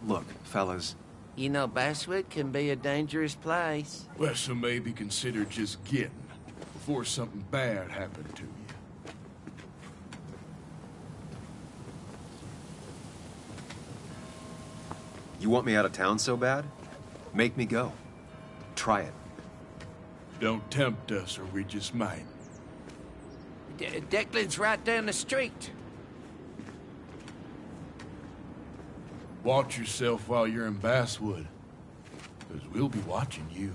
Look, fellas. You know, Basswood can be a dangerous place. Well, so maybe consider just getting before something bad happened to you. You want me out of town so bad? Make me go. Try it. Don't tempt us or we just might. Declan's right down the street. Watch yourself while you're in Basswood, because we'll be watching you.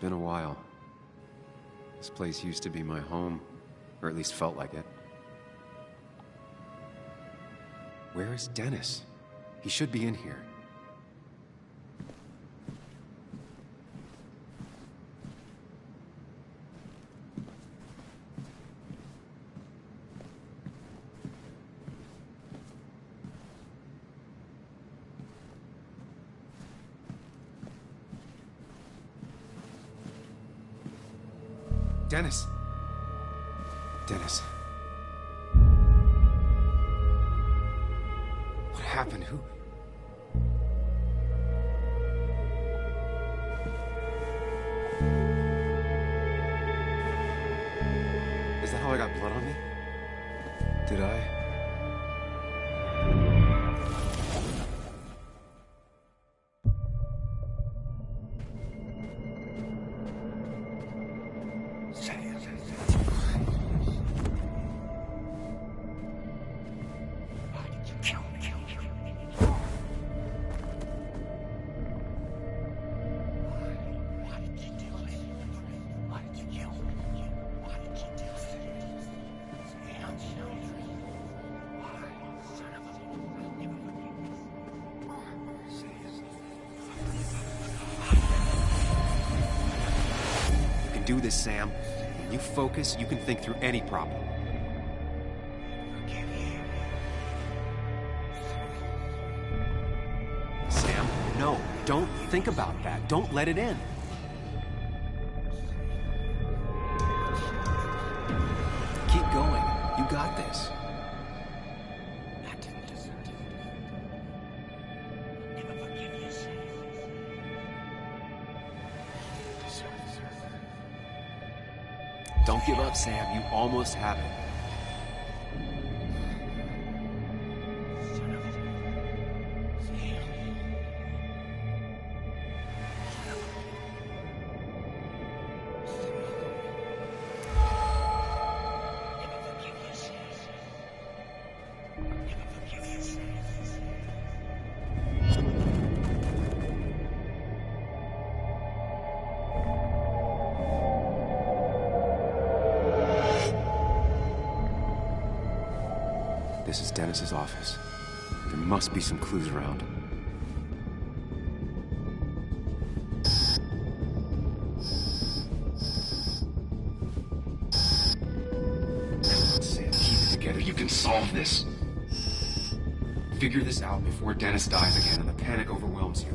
Been a while. This place used to be my home, or at least felt like it. Where is Dennis? He should be in here. Dennis. Dennis. What happened? Who? Is that how I got blood on me? Did I? do this, Sam. When you focus, you can think through any problem. Sam, no, don't think about that. Don't let it in. Keep going. You got this. Don't give up, Sam. You almost have it. This is Dennis's office. There must be some clues around. Sam, keep it together. You can solve this. Figure this out before Dennis dies again and the panic overwhelms you.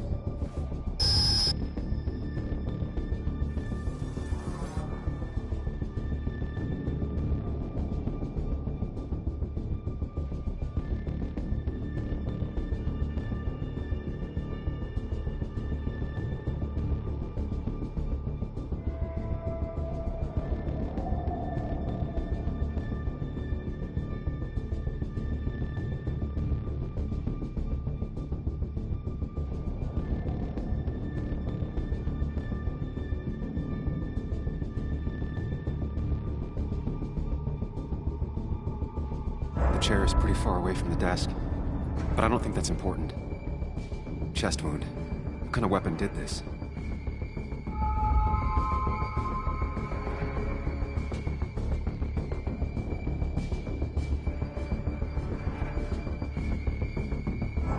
The chair is pretty far away from the desk, but I don't think that's important. Chest wound. What kind of weapon did this?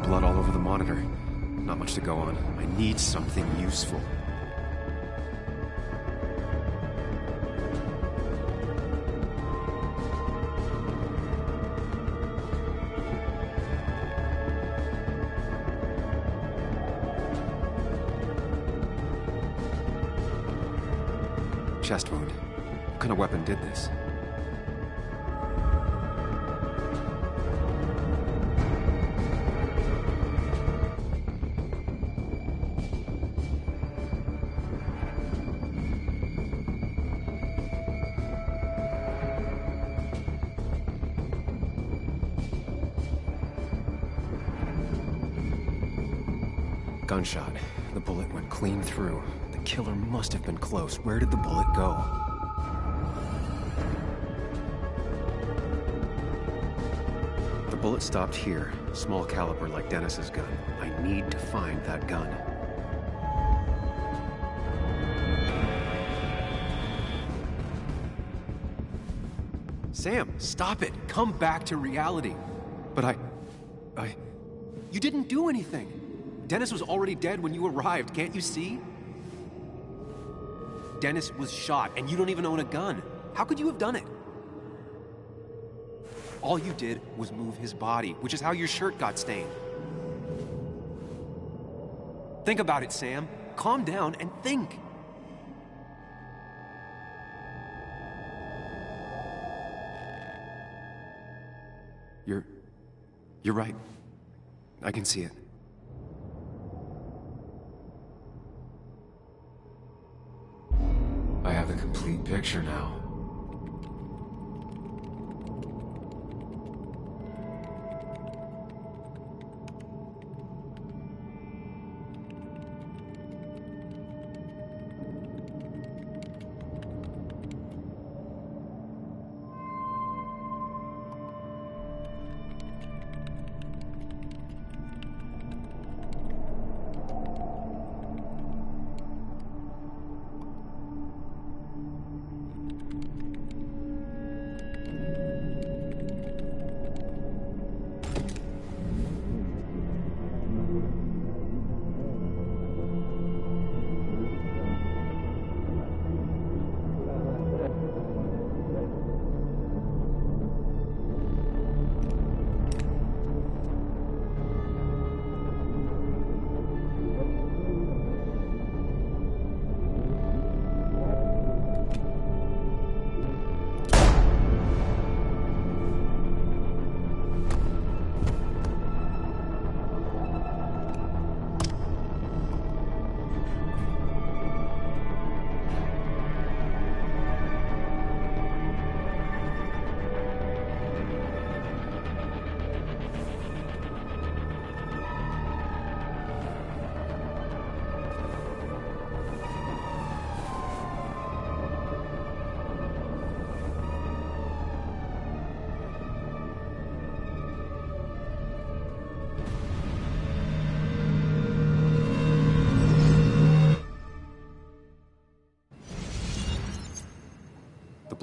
Blood all over the monitor. Not much to go on. I need something useful. Chest wound. What kind of weapon did this? Gunshot. The bullet went clean through. The killer must have been close. Where did the bullet go? The bullet stopped here. Small caliber like Dennis's gun. I need to find that gun. Sam, stop it! Come back to reality! But You didn't do anything! Dennis was already dead when you arrived, can't you see? Dennis was shot, and you don't even own a gun. How could you have done it? All you did was move his body, which is how your shirt got stained. Think about it, Sam. Calm down and think. You're right. I can see it. I have the complete picture now.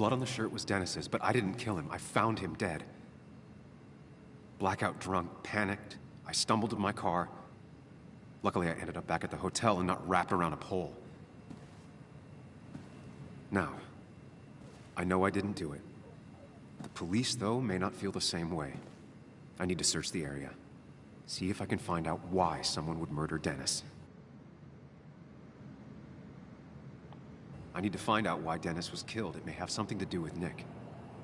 blood on the shirt was Dennis's, but I didn't kill him. I found him dead. Blackout drunk, panicked. I stumbled to my car. Luckily, I ended up back at the hotel and not wrapped around a pole. Now, I know I didn't do it. The police, though, may not feel the same way. I need to search the area. See if I can find out why someone would murder Dennis. I need to find out why Dennis was killed. It may have something to do with Nick.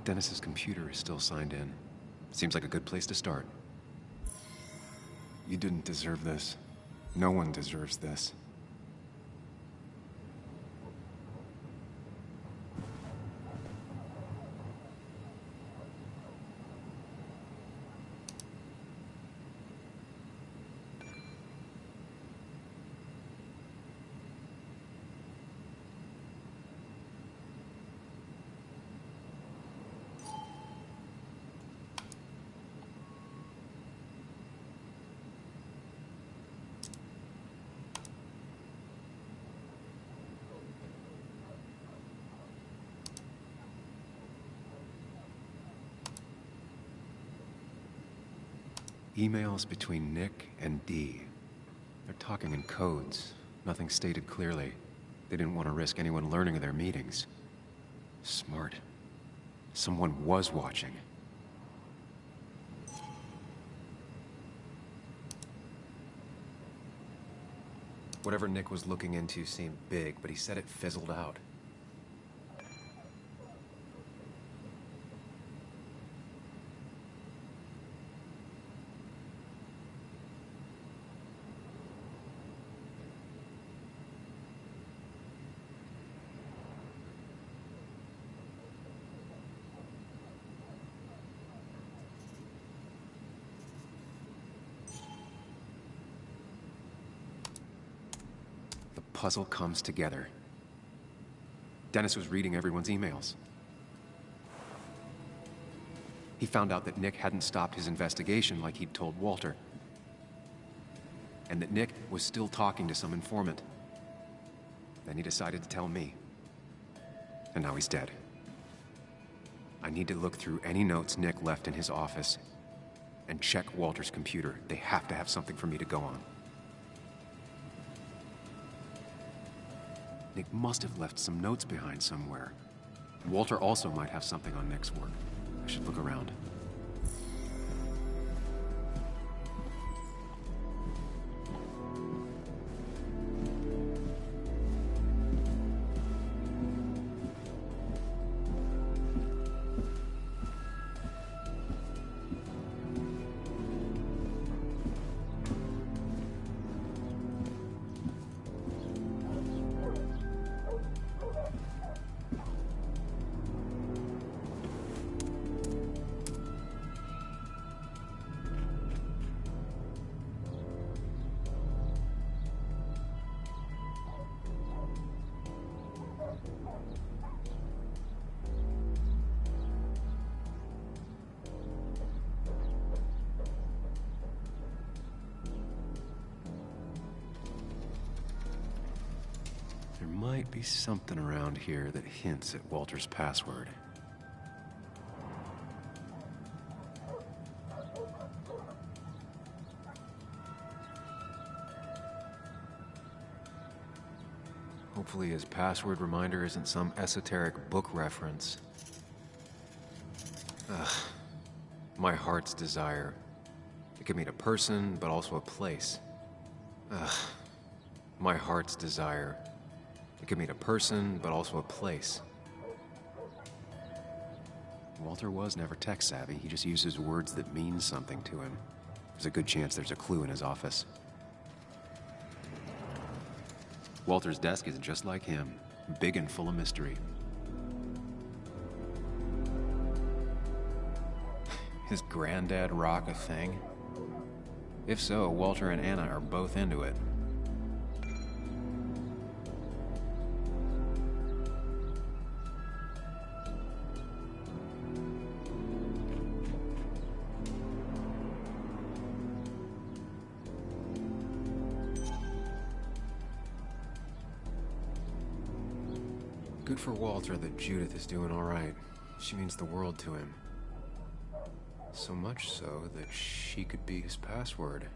Dennis's computer is still signed in. Seems like a good place to start. You didn't deserve this. No one deserves this. Emails between Nick and Dee. They're talking in codes. Nothing stated clearly. They didn't want to risk anyone learning of their meetings. Smart. Someone was watching. Whatever Nick was looking into seemed big, but he said it fizzled out. Puzzle comes together. Dennis was reading everyone's emails. He found out that Nick hadn't stopped his investigation like he'd told Walter. And that Nick was still talking to some informant. Then he decided to tell me. And now he's dead. I need to look through any notes Nick left in his office and check Walter's computer. They have to have something for me to go on. Nick must have left some notes behind somewhere. Walter also might have something on Nick's work. I should look around. Might be something around here that hints at Walter's password. Hopefully his password reminder isn't some esoteric book reference. Ugh. My heart's desire. It could mean a person, but also a place. Ugh. My heart's desire. It could mean a person, but also a place. Walter was never tech-savvy. He just uses words that mean something to him. There's a good chance there's a clue in his office. Walter's desk is just like him, big and full of mystery. His granddad rock a thing? If so, Walter and Anna are both into it. Good for Walter that Judith is doing all right. She means the world to him. So much so that she could be his password.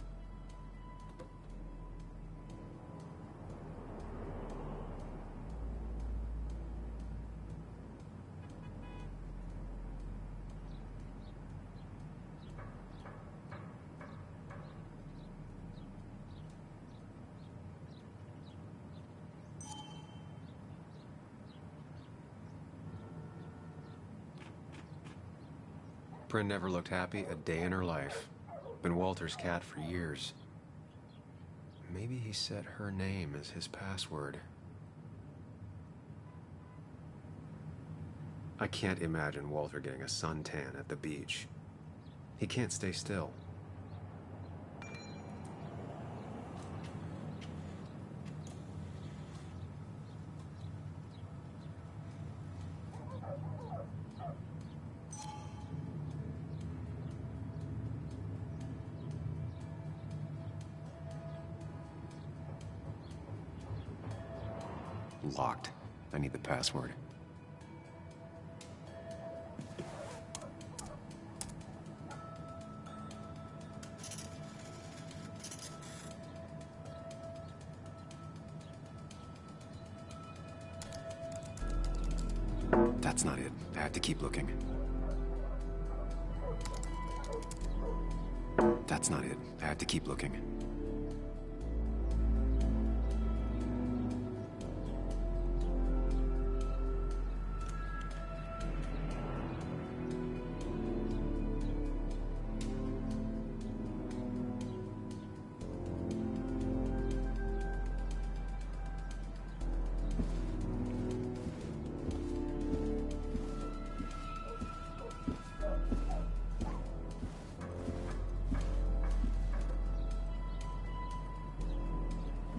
Bryn never looked happy a day in her life. Been Walter's cat for years. Maybe he set her name as his password. I can't imagine Walter getting a suntan at the beach. He can't stay still. Locked. I need the password. That's not it. I have to keep looking. That's not it. I have to keep looking.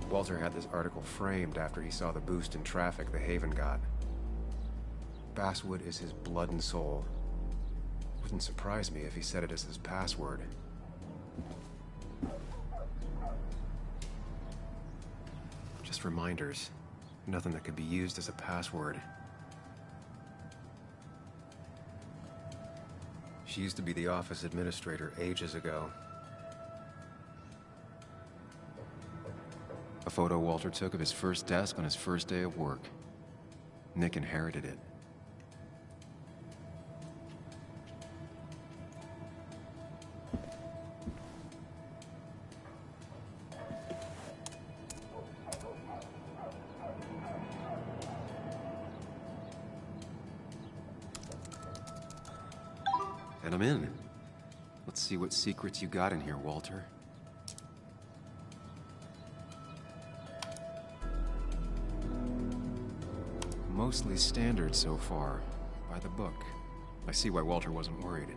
Walter had this article framed after he saw the boost in traffic the Haven got. Basswood is his blood and soul. Wouldn't surprise me if he said it as his password. Just reminders. Nothing that could be used as a password. She used to be the office administrator ages ago. A photo Walter took of his first desk on his first day of work. Nick inherited it. And I'm in. Let's see what secrets you got in here, Walter. Mostly standard so far, by the book. I see why Walter wasn't worried.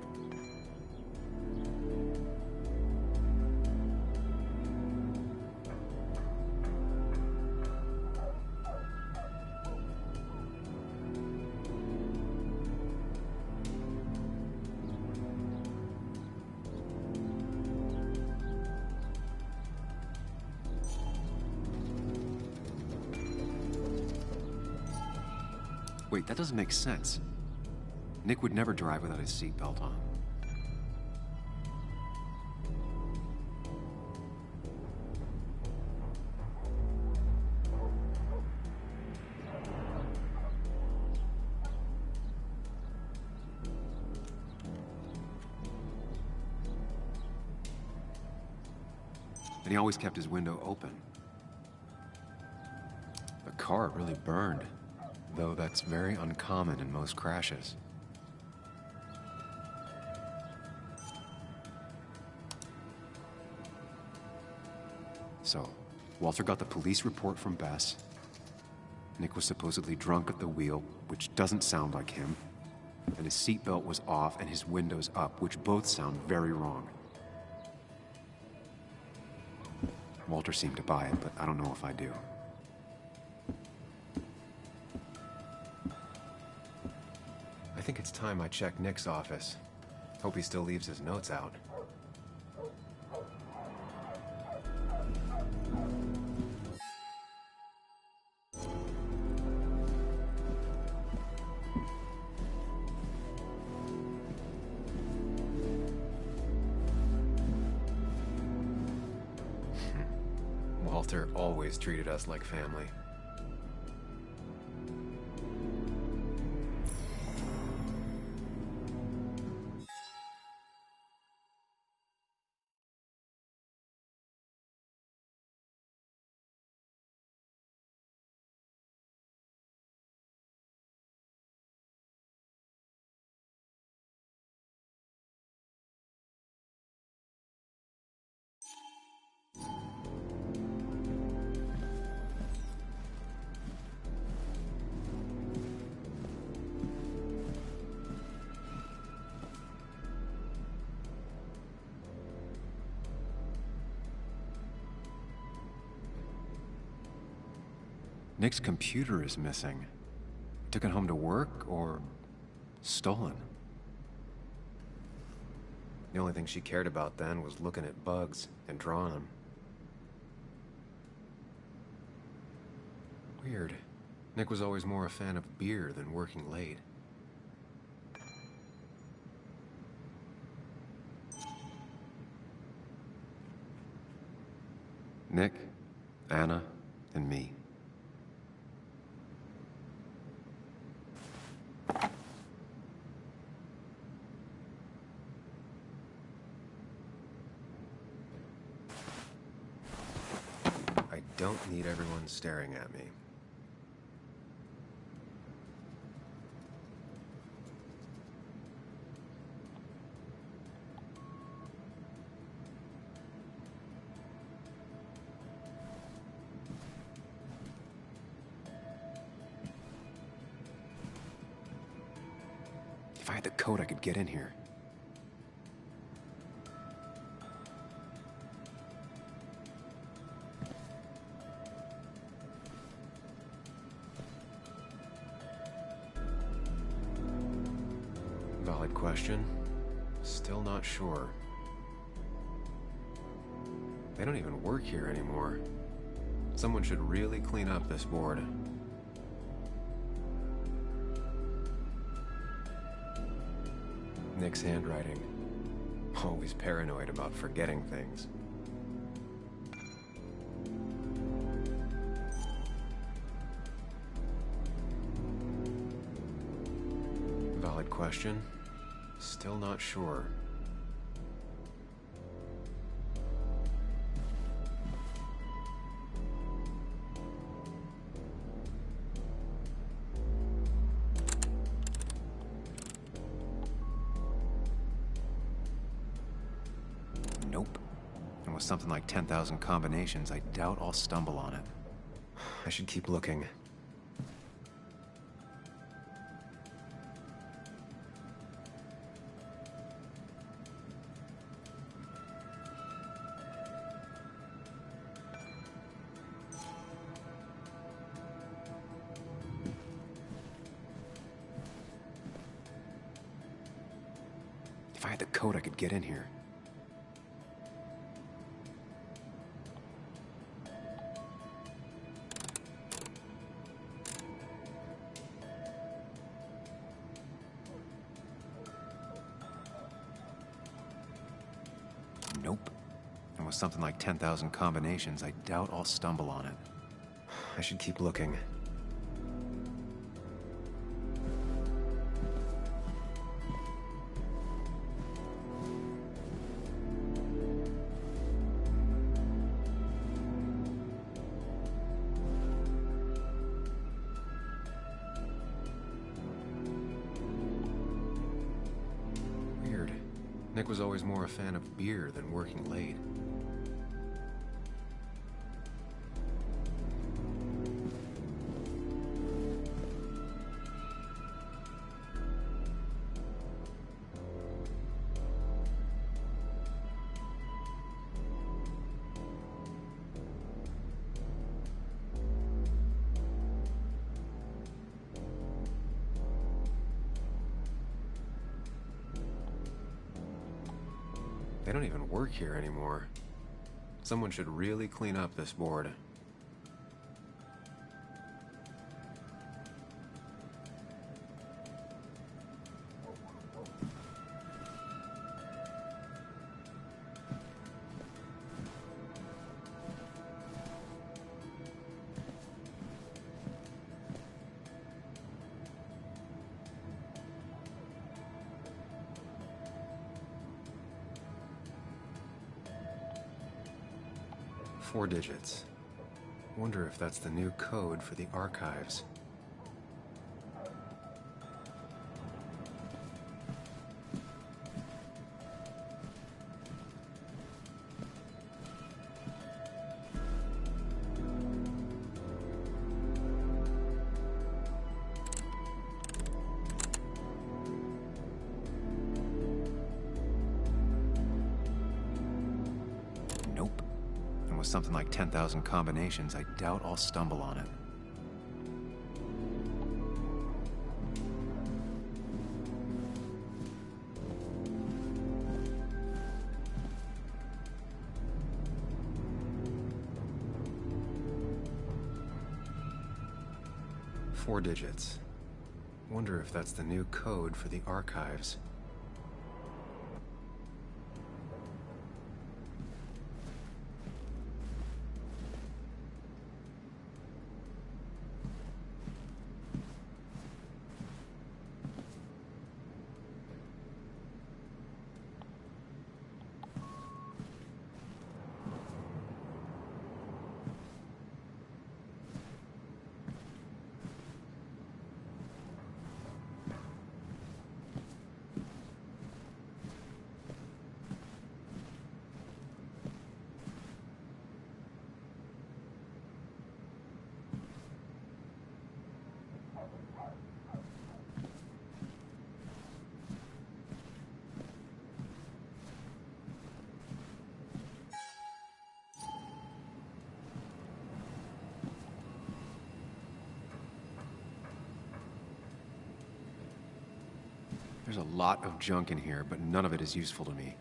Wait, that doesn't make sense. Nick would never drive without his seatbelt on. And he always kept his window open. The car really burned. Though that's very uncommon in most crashes. So, Walter got the police report from Bess. Nick was supposedly drunk at the wheel, which doesn't sound like him. And his seatbelt was off and his windows up, which both sound very wrong. Walter seemed to buy it, but I don't know if I do. I think it's time I check Nick's office. Hope he still leaves his notes out. Walter always treated us like family. Nick's computer is missing. Took it home to work or stolen? The only thing she cared about then was looking at bugs and drawing them. Weird. Nick was always more a fan of beer than working late. Nick, Anna, and me. I don't need everyone staring at me. If I had the code, I could get in here. Valid question. Still not sure. They don't even work here anymore. Someone should really clean up this board. Nick's handwriting. Always paranoid about forgetting things. Valid question. Still not sure. Nope. And with something like 10,000 combinations, I doubt I'll stumble on it. I should keep looking. If I had the code, I could get in here. Nope. And with something like 10,000 combinations, I doubt I'll stumble on it. I should keep looking. Weird. Nick was always more a fan of beer than working late. They don't even work here anymore. Someone should really clean up this board. 4 digits. Wonder if that's the new code for the archives. Something like 10,000 combinations, I doubt I'll stumble on it. Four digits. Wonder if that's the new code for the archives. There's a lot of junk in here, but none of it is useful to me.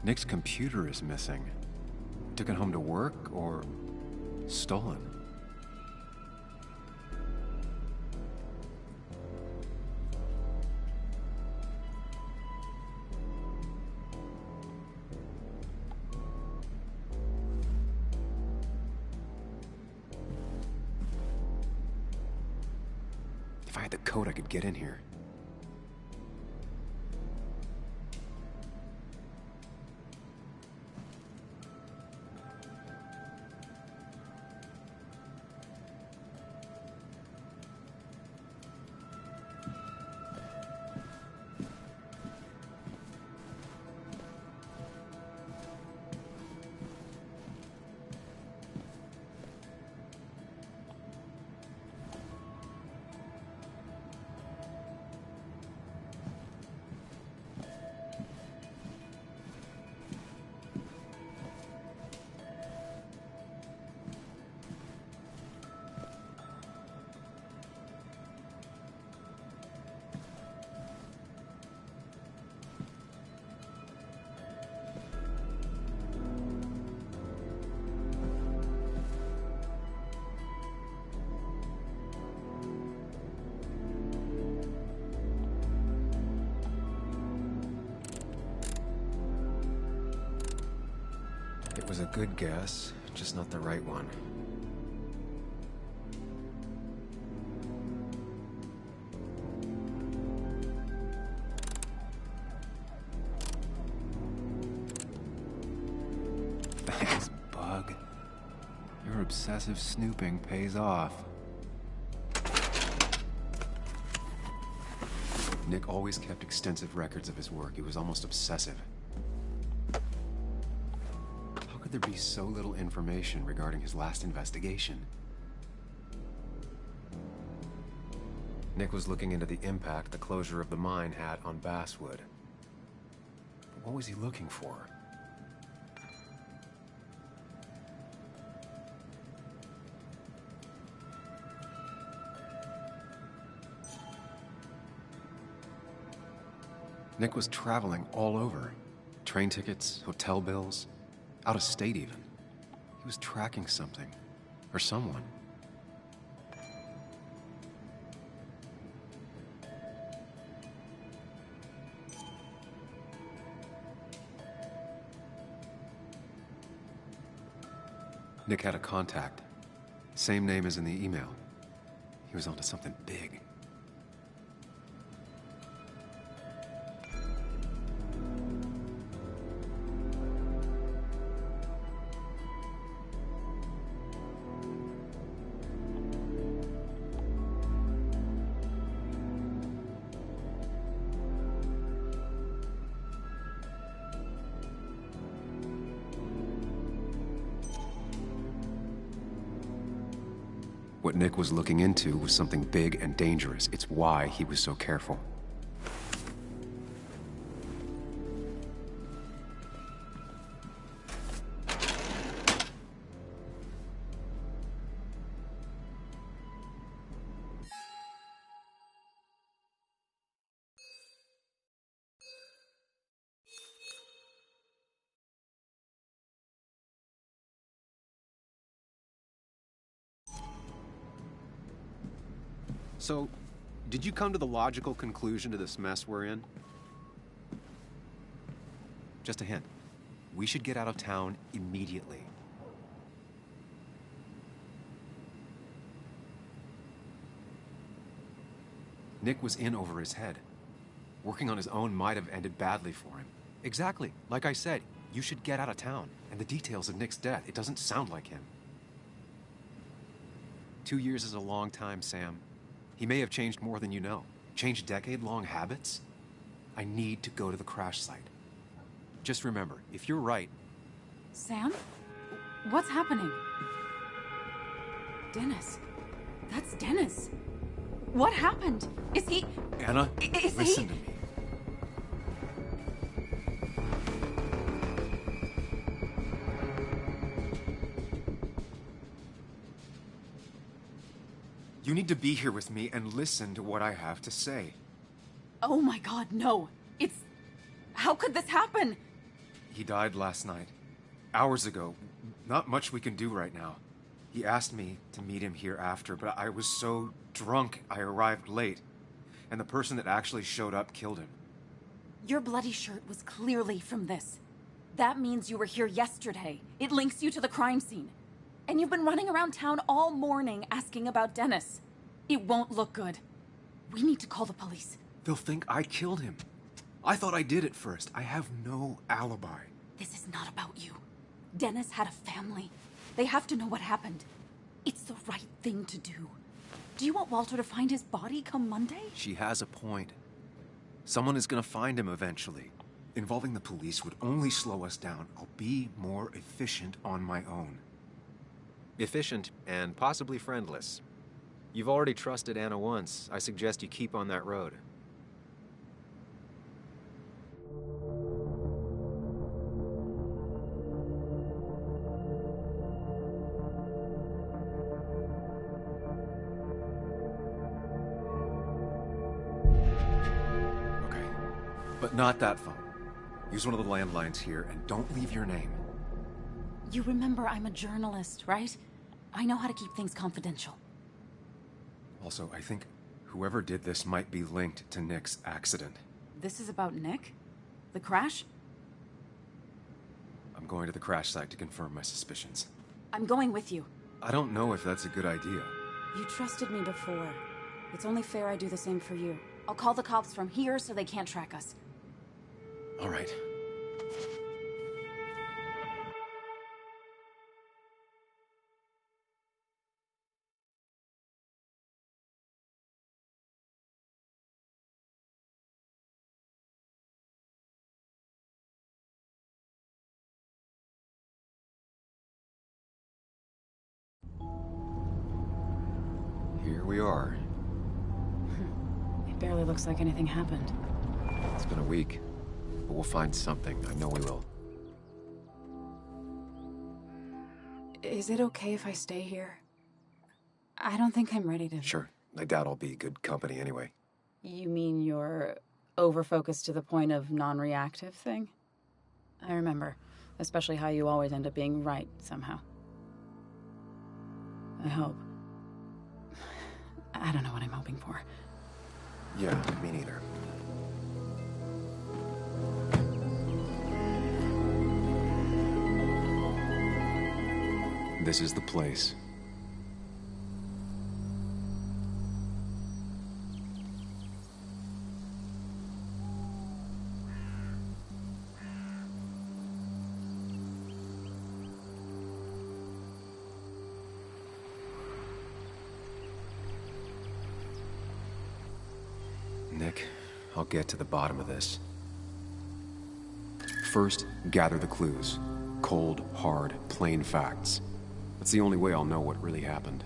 Nick's computer is missing. Took it home to work or stolen? If I had the code, I could get in here. It was a good guess, just not the right one. Thanks, Bug. Your obsessive snooping pays off. Nick always kept extensive records of his work. He was almost obsessive. How could there be so little information regarding his last investigation? Nick was looking into the impact the closure of the mine had on Basswood. But what was he looking for? Nick was traveling all over. Train tickets, hotel bills, out of state even. He was tracking something. Or someone. Nick had a contact. Same name as in the email. He was onto something big. What Nick was looking into was something big and dangerous. It's why he was so careful. So, did you come to the logical conclusion to this mess we're in? Just a hint. We should get out of town immediately. Nick was in over his head. Working on his own might have ended badly for him. Exactly. Like I said, you should get out of town. And the details of Nick's death, it doesn't sound like him. 2 years is a long time, Sam. He may have changed more than you know. Changed decade-long habits? I need to go to the crash site. Just remember, if you're right... Sam? What's happening? Dennis. That's Dennis. What happened? Is he... Anna, listen to me. You need to be here with me and listen to what I have to say. Oh my God, no. It's... How could this happen? He died last night. Hours ago. Not much we can do right now. He asked me to meet him here after, but I was so drunk I arrived late. And the person that actually showed up killed him. Your bloody shirt was clearly from this. That means you were here yesterday. It links you to the crime scene. And you've been running around town all morning asking about Dennis. It won't look good. We need to call the police. They'll think I killed him. I thought I did at first. I have no alibi. This is not about you. Dennis had a family. They have to know what happened. It's the right thing to do. Do you want Walter to find his body come Monday? She has a point. Someone is gonna find him eventually. Involving the police would only slow us down. I'll be more efficient on my own. Efficient and possibly friendless. You've already trusted Anna once. I suggest you keep on that road. Okay, but not that phone. Use one of the landlines here and don't leave your name. You remember I'm a journalist, right? I know how to keep things confidential. Also, I think whoever did this might be linked to Nick's accident. This is about Nick? The crash? I'm going to the crash site to confirm my suspicions. I'm going with you. I don't know if that's a good idea. You trusted me before. It's only fair I do the same for you. I'll call the cops from here so they can't track us. All right. Here we are. It barely looks like anything happened. It's been a week, but we'll find something. I know we will. Is it okay if I stay here? I don't think I'm ready to... Sure. I doubt I'll be good company anyway. You mean you're over-focused to the point of non-reactive thing? I remember, especially how you always end up being right somehow. I hope. I don't know what I'm hoping for. Yeah, me neither. This is the place. Nick, I'll get to the bottom of this. First, gather the clues. Cold, hard, plain facts. That's the only way I'll know what really happened.